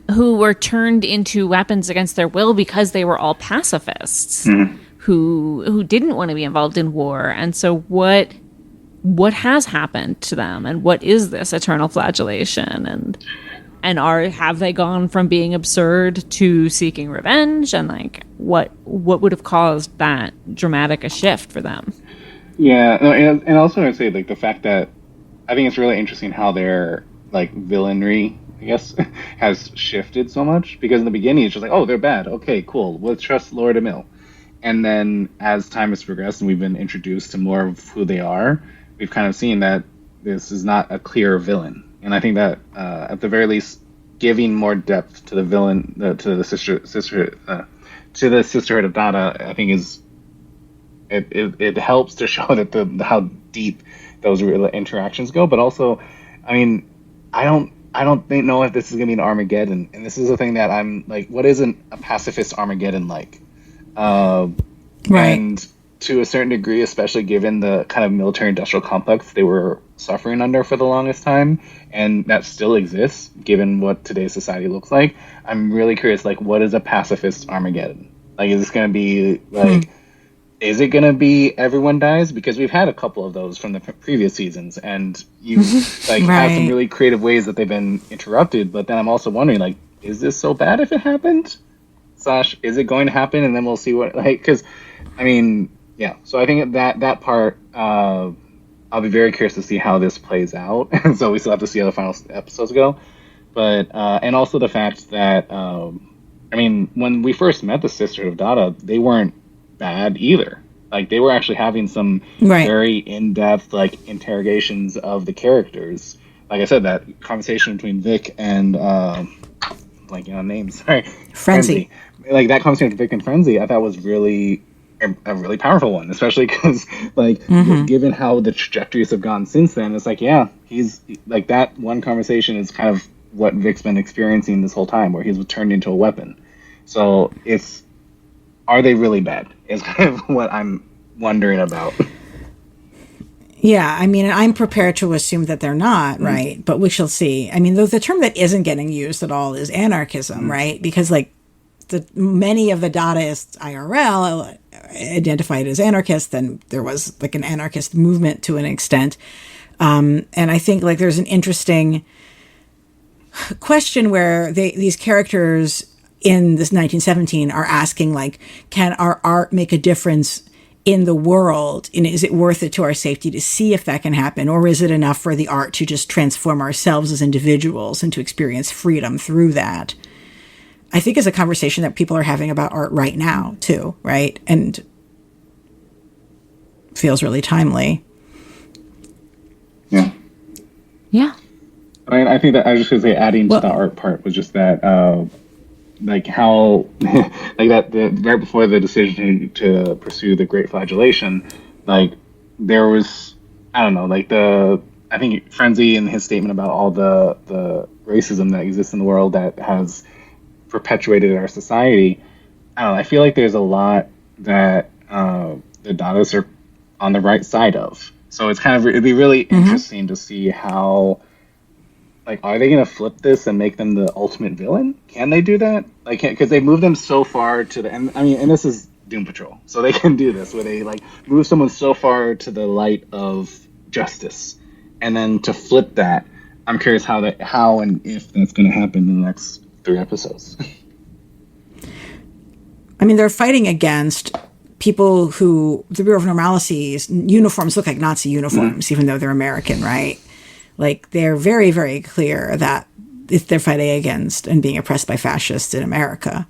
were turned into weapons against their will because they were all pacifists who didn't want to be involved in war. And so what has happened to them, and what is this eternal flagellation, and have they gone from being absurd to seeking revenge, and like what would have caused that dramatic a shift for them? Yeah, and also I'd say, like, the fact that I think it's really interesting how their, like, villainry, I guess, has shifted so much, because in the beginning it's just like, oh, they're bad, okay, cool, let's trust Laura DeMille. And then as time has progressed and we've been introduced to more of who they are, we've kind of seen that this is not a clear villain. And I think that at the very least, giving more depth to the villain, to the Sisterhood of Dada, I think it helps to show that how deep those real interactions go. But also, I mean, I don't know if this is gonna be an Armageddon, and this is the thing that I'm like, what isn't a pacifist Armageddon like? Right. And to a certain degree, especially given the kind of military-industrial complex they were suffering under for the longest time, and that still exists, given what today's society looks like, I'm really curious, like, what is a pacifist Armageddon? Like, is this going to be, like, is it going to be everyone dies? Because we've had a couple of those from the previous seasons, and you, like, have some really creative ways that they've been interrupted, but then I'm also wondering, like, is this so bad if it happened? / is it going to happen? And then we'll see what, like, because, I mean... Yeah, so I think that part, I'll be very curious to see how this plays out. And so we still have to see how the final episodes go. But, and also the fact that, I mean, when we first met the Sisterhood of Dada, they weren't bad either. Like, they were actually having some very in-depth, like, interrogations of the characters. Like I said, that conversation between Vic and blanking on names. Sorry, Frenzy. Like that conversation with Vic and Frenzy, I thought was really a really powerful one, especially because like given how the trajectories have gone since then, it's like he's like that one conversation is kind of what Vic's been experiencing this whole time, where he's turned into a weapon. So are they really bad? Is kind of what I'm wondering about. Yeah, I mean, I'm prepared to assume that they're not, right? But we shall see. I mean, the term that isn't getting used at all is anarchism, right? Because like many of the Dadaists IRL identified as anarchists, and there was like an anarchist movement to an extent. And I think like there's an interesting question where these characters in this 1917 are asking like, can our art make a difference in the world? And is it worth it to our safety to see if that can happen? Or is it enough for the art to just transform ourselves as individuals and to experience freedom through that? I think is a conversation that people are having about art right now too, right? And feels really timely. Yeah. Yeah. I mean, I think that I was just going to say, adding to the art part was just that, like how, like that, right before the decision to pursue the Great Flagellation, like there was, I don't know, like I think Frenzy in his statement about all the racism that exists in the world that has perpetuated our society, I don't know, I feel like there's a lot that the Dadaists are on the right side of. So it's kind of, it'd be really interesting to see how, like, are they going to flip this and make them the ultimate villain? Can they do that? Like, because they move them so far to the end. I mean, and this is Doom Patrol, so they can do this where they like move someone so far to the light of justice, and then to flip that. I'm curious how and if that's going to happen in the next 3 episodes. I mean, they're fighting against people who the Bureau of Normalcy's uniforms look like Nazi uniforms, even though they're American, right? Like, they're very, very clear that if they're fighting against and being oppressed by fascists in America.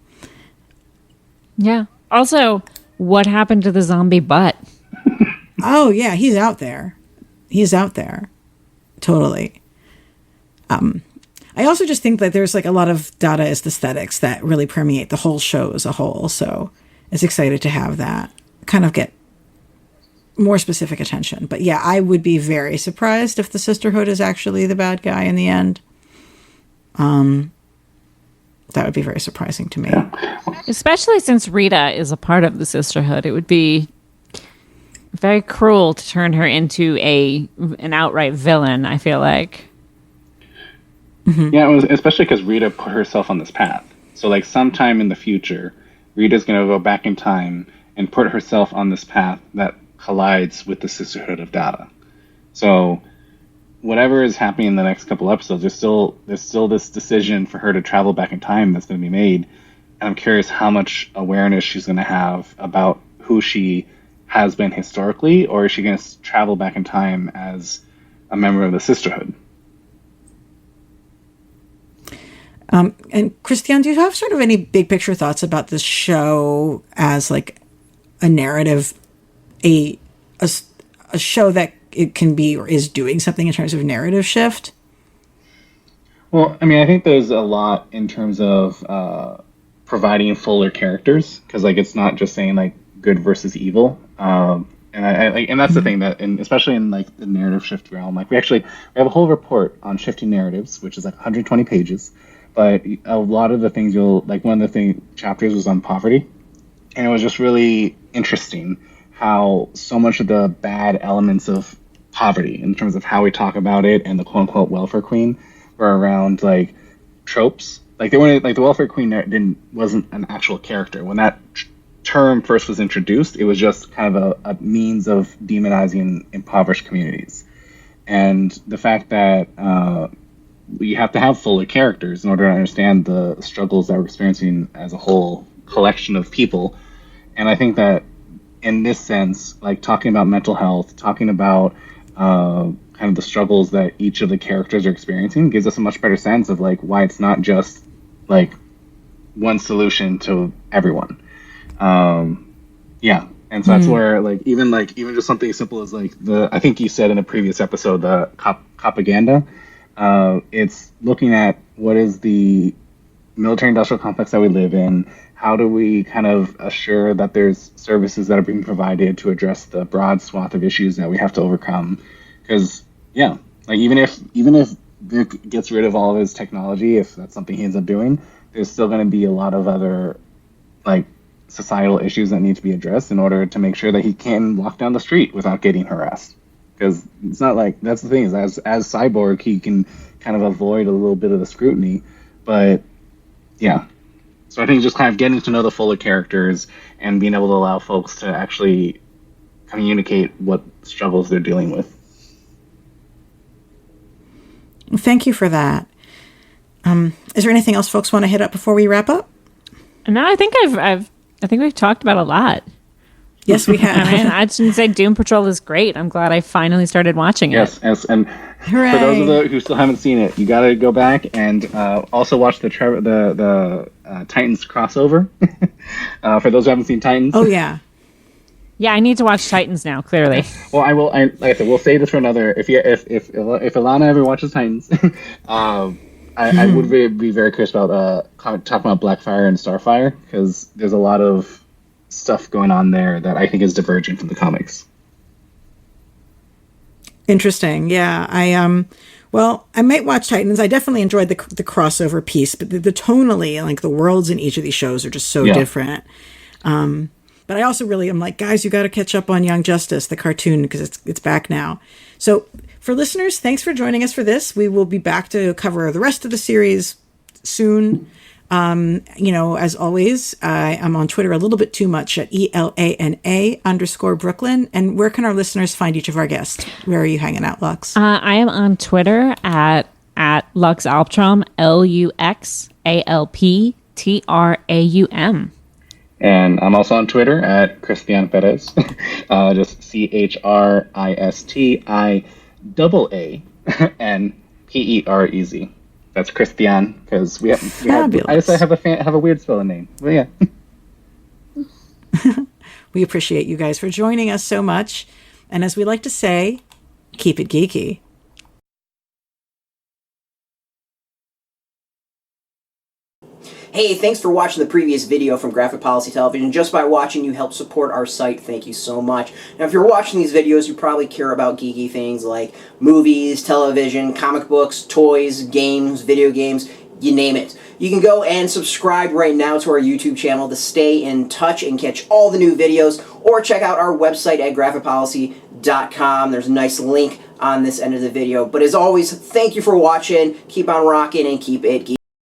Yeah. Also, what happened to the zombie butt? Oh, yeah, he's out there. He's out there. Totally. I also just think that there's like a lot of Dadaist aesthetics that really permeate the whole show as a whole. So it's excited to have that kind of get more specific attention. But yeah, I would be very surprised if the Sisterhood is actually the bad guy in the end. That would be very surprising to me. Especially since Rita is a part of the Sisterhood. It would be very cruel to turn her into an outright villain, I feel like. Yeah, especially because Rita put herself on this path. So like sometime in the future, Rita's going to go back in time and put herself on this path that collides with the Sisterhood of Dada. So whatever is happening in the next couple episodes, there's still this decision for her to travel back in time that's going to be made. And I'm curious how much awareness she's going to have about who she has been historically, or is she going to travel back in time as a member of the Sisterhood? And Christiaan, do you have sort of any big picture thoughts about this show as like a narrative, a show that it can be or is doing something in terms of narrative shift? Well, I mean, I think there's a lot in terms of providing fuller characters, because like it's not just saying like good versus evil. And and that's the thing that, and especially in like the narrative shift realm, like we have a whole report on shifting narratives, which is like 120 pages. But a lot of the things one of the chapters was on poverty, and it was just really interesting how so much of the bad elements of poverty, in terms of how we talk about it, and the quote unquote welfare queen, were around like tropes. Like they weren't like the welfare queen wasn't an actual character when that term first was introduced. It was just kind of a means of demonizing impoverished communities, and the fact that you have to have fuller characters in order to understand the struggles that we're experiencing as a whole collection of people. And I think that in this sense, like talking about mental health, talking about kind of the struggles that each of the characters are experiencing gives us a much better sense of like why it's not just like one solution to everyone. Yeah. And so that's where like even just something as simple as like I think you said in a previous episode, the propaganda, it's looking at what is the military-industrial complex that we live in? How do we kind of assure that there's services that are being provided to address the broad swath of issues that we have to overcome? Because like even if Vic gets rid of all of his technology, if that's something he ends up doing, there's still going to be a lot of other like societal issues that need to be addressed in order to make sure that he can walk down the street without getting harassed. Because it's not like, that's the thing, is as Cyborg, he can kind of avoid a little bit of the scrutiny. But yeah, so I think just kind of getting to know the fuller characters and being able to allow folks to actually communicate what struggles they're dealing with. Thank you for that. Is there anything else folks want to hit up before we wrap up? No, I think I think we've talked about a lot. Yes, we have. I mean, I shouldn't say Doom Patrol is great. I'm glad I finally started watching it. Yes, and Hooray. For those of you who still haven't seen it, you got to go back and also watch the Titans crossover. For those who haven't seen Titans. Oh yeah. Yeah, I need to watch Titans now. Clearly. Well, like I said, we'll save this for another. If Ilana ever watches Titans, I would be very curious about talking about Blackfire and Starfire, because there's a lot of stuff going on there that I think is divergent from the comics. Interesting. Yeah. I might watch Titans. I definitely enjoyed the crossover piece, but the tonally, like the worlds in each of these shows are just so different. But I also really am like, guys, you got to catch up on Young Justice, the cartoon, because it's back now. So for listeners, thanks for joining us for this. We will be back to cover the rest of the series soon. As always, I'm on Twitter a little bit too much at ELANA_Brooklyn. And where can our listeners find each of our guests? Where are you hanging out, Lux? I am on Twitter at Lux Alptraum, LUXALPTRAUM. And I'm also on Twitter at Christiaan Perez, just CHRISTIAANPEREZ. That's Christiaan, because I just have a weird spelling name. But yeah. We appreciate you guys for joining us so much. And as we like to say, keep it geeky. Hey, thanks for watching the previous video from Graphic Policy Television. Just by watching, you help support our site. Thank you so much. Now, if you're watching these videos, you probably care about geeky things like movies, television, comic books, toys, games, video games, you name it. You can go and subscribe right now to our YouTube channel to stay in touch and catch all the new videos, or check out our website at graphicpolicy.com. There's a nice link on this end of the video. But as always, thank you for watching. Keep on rocking and keep it geeky.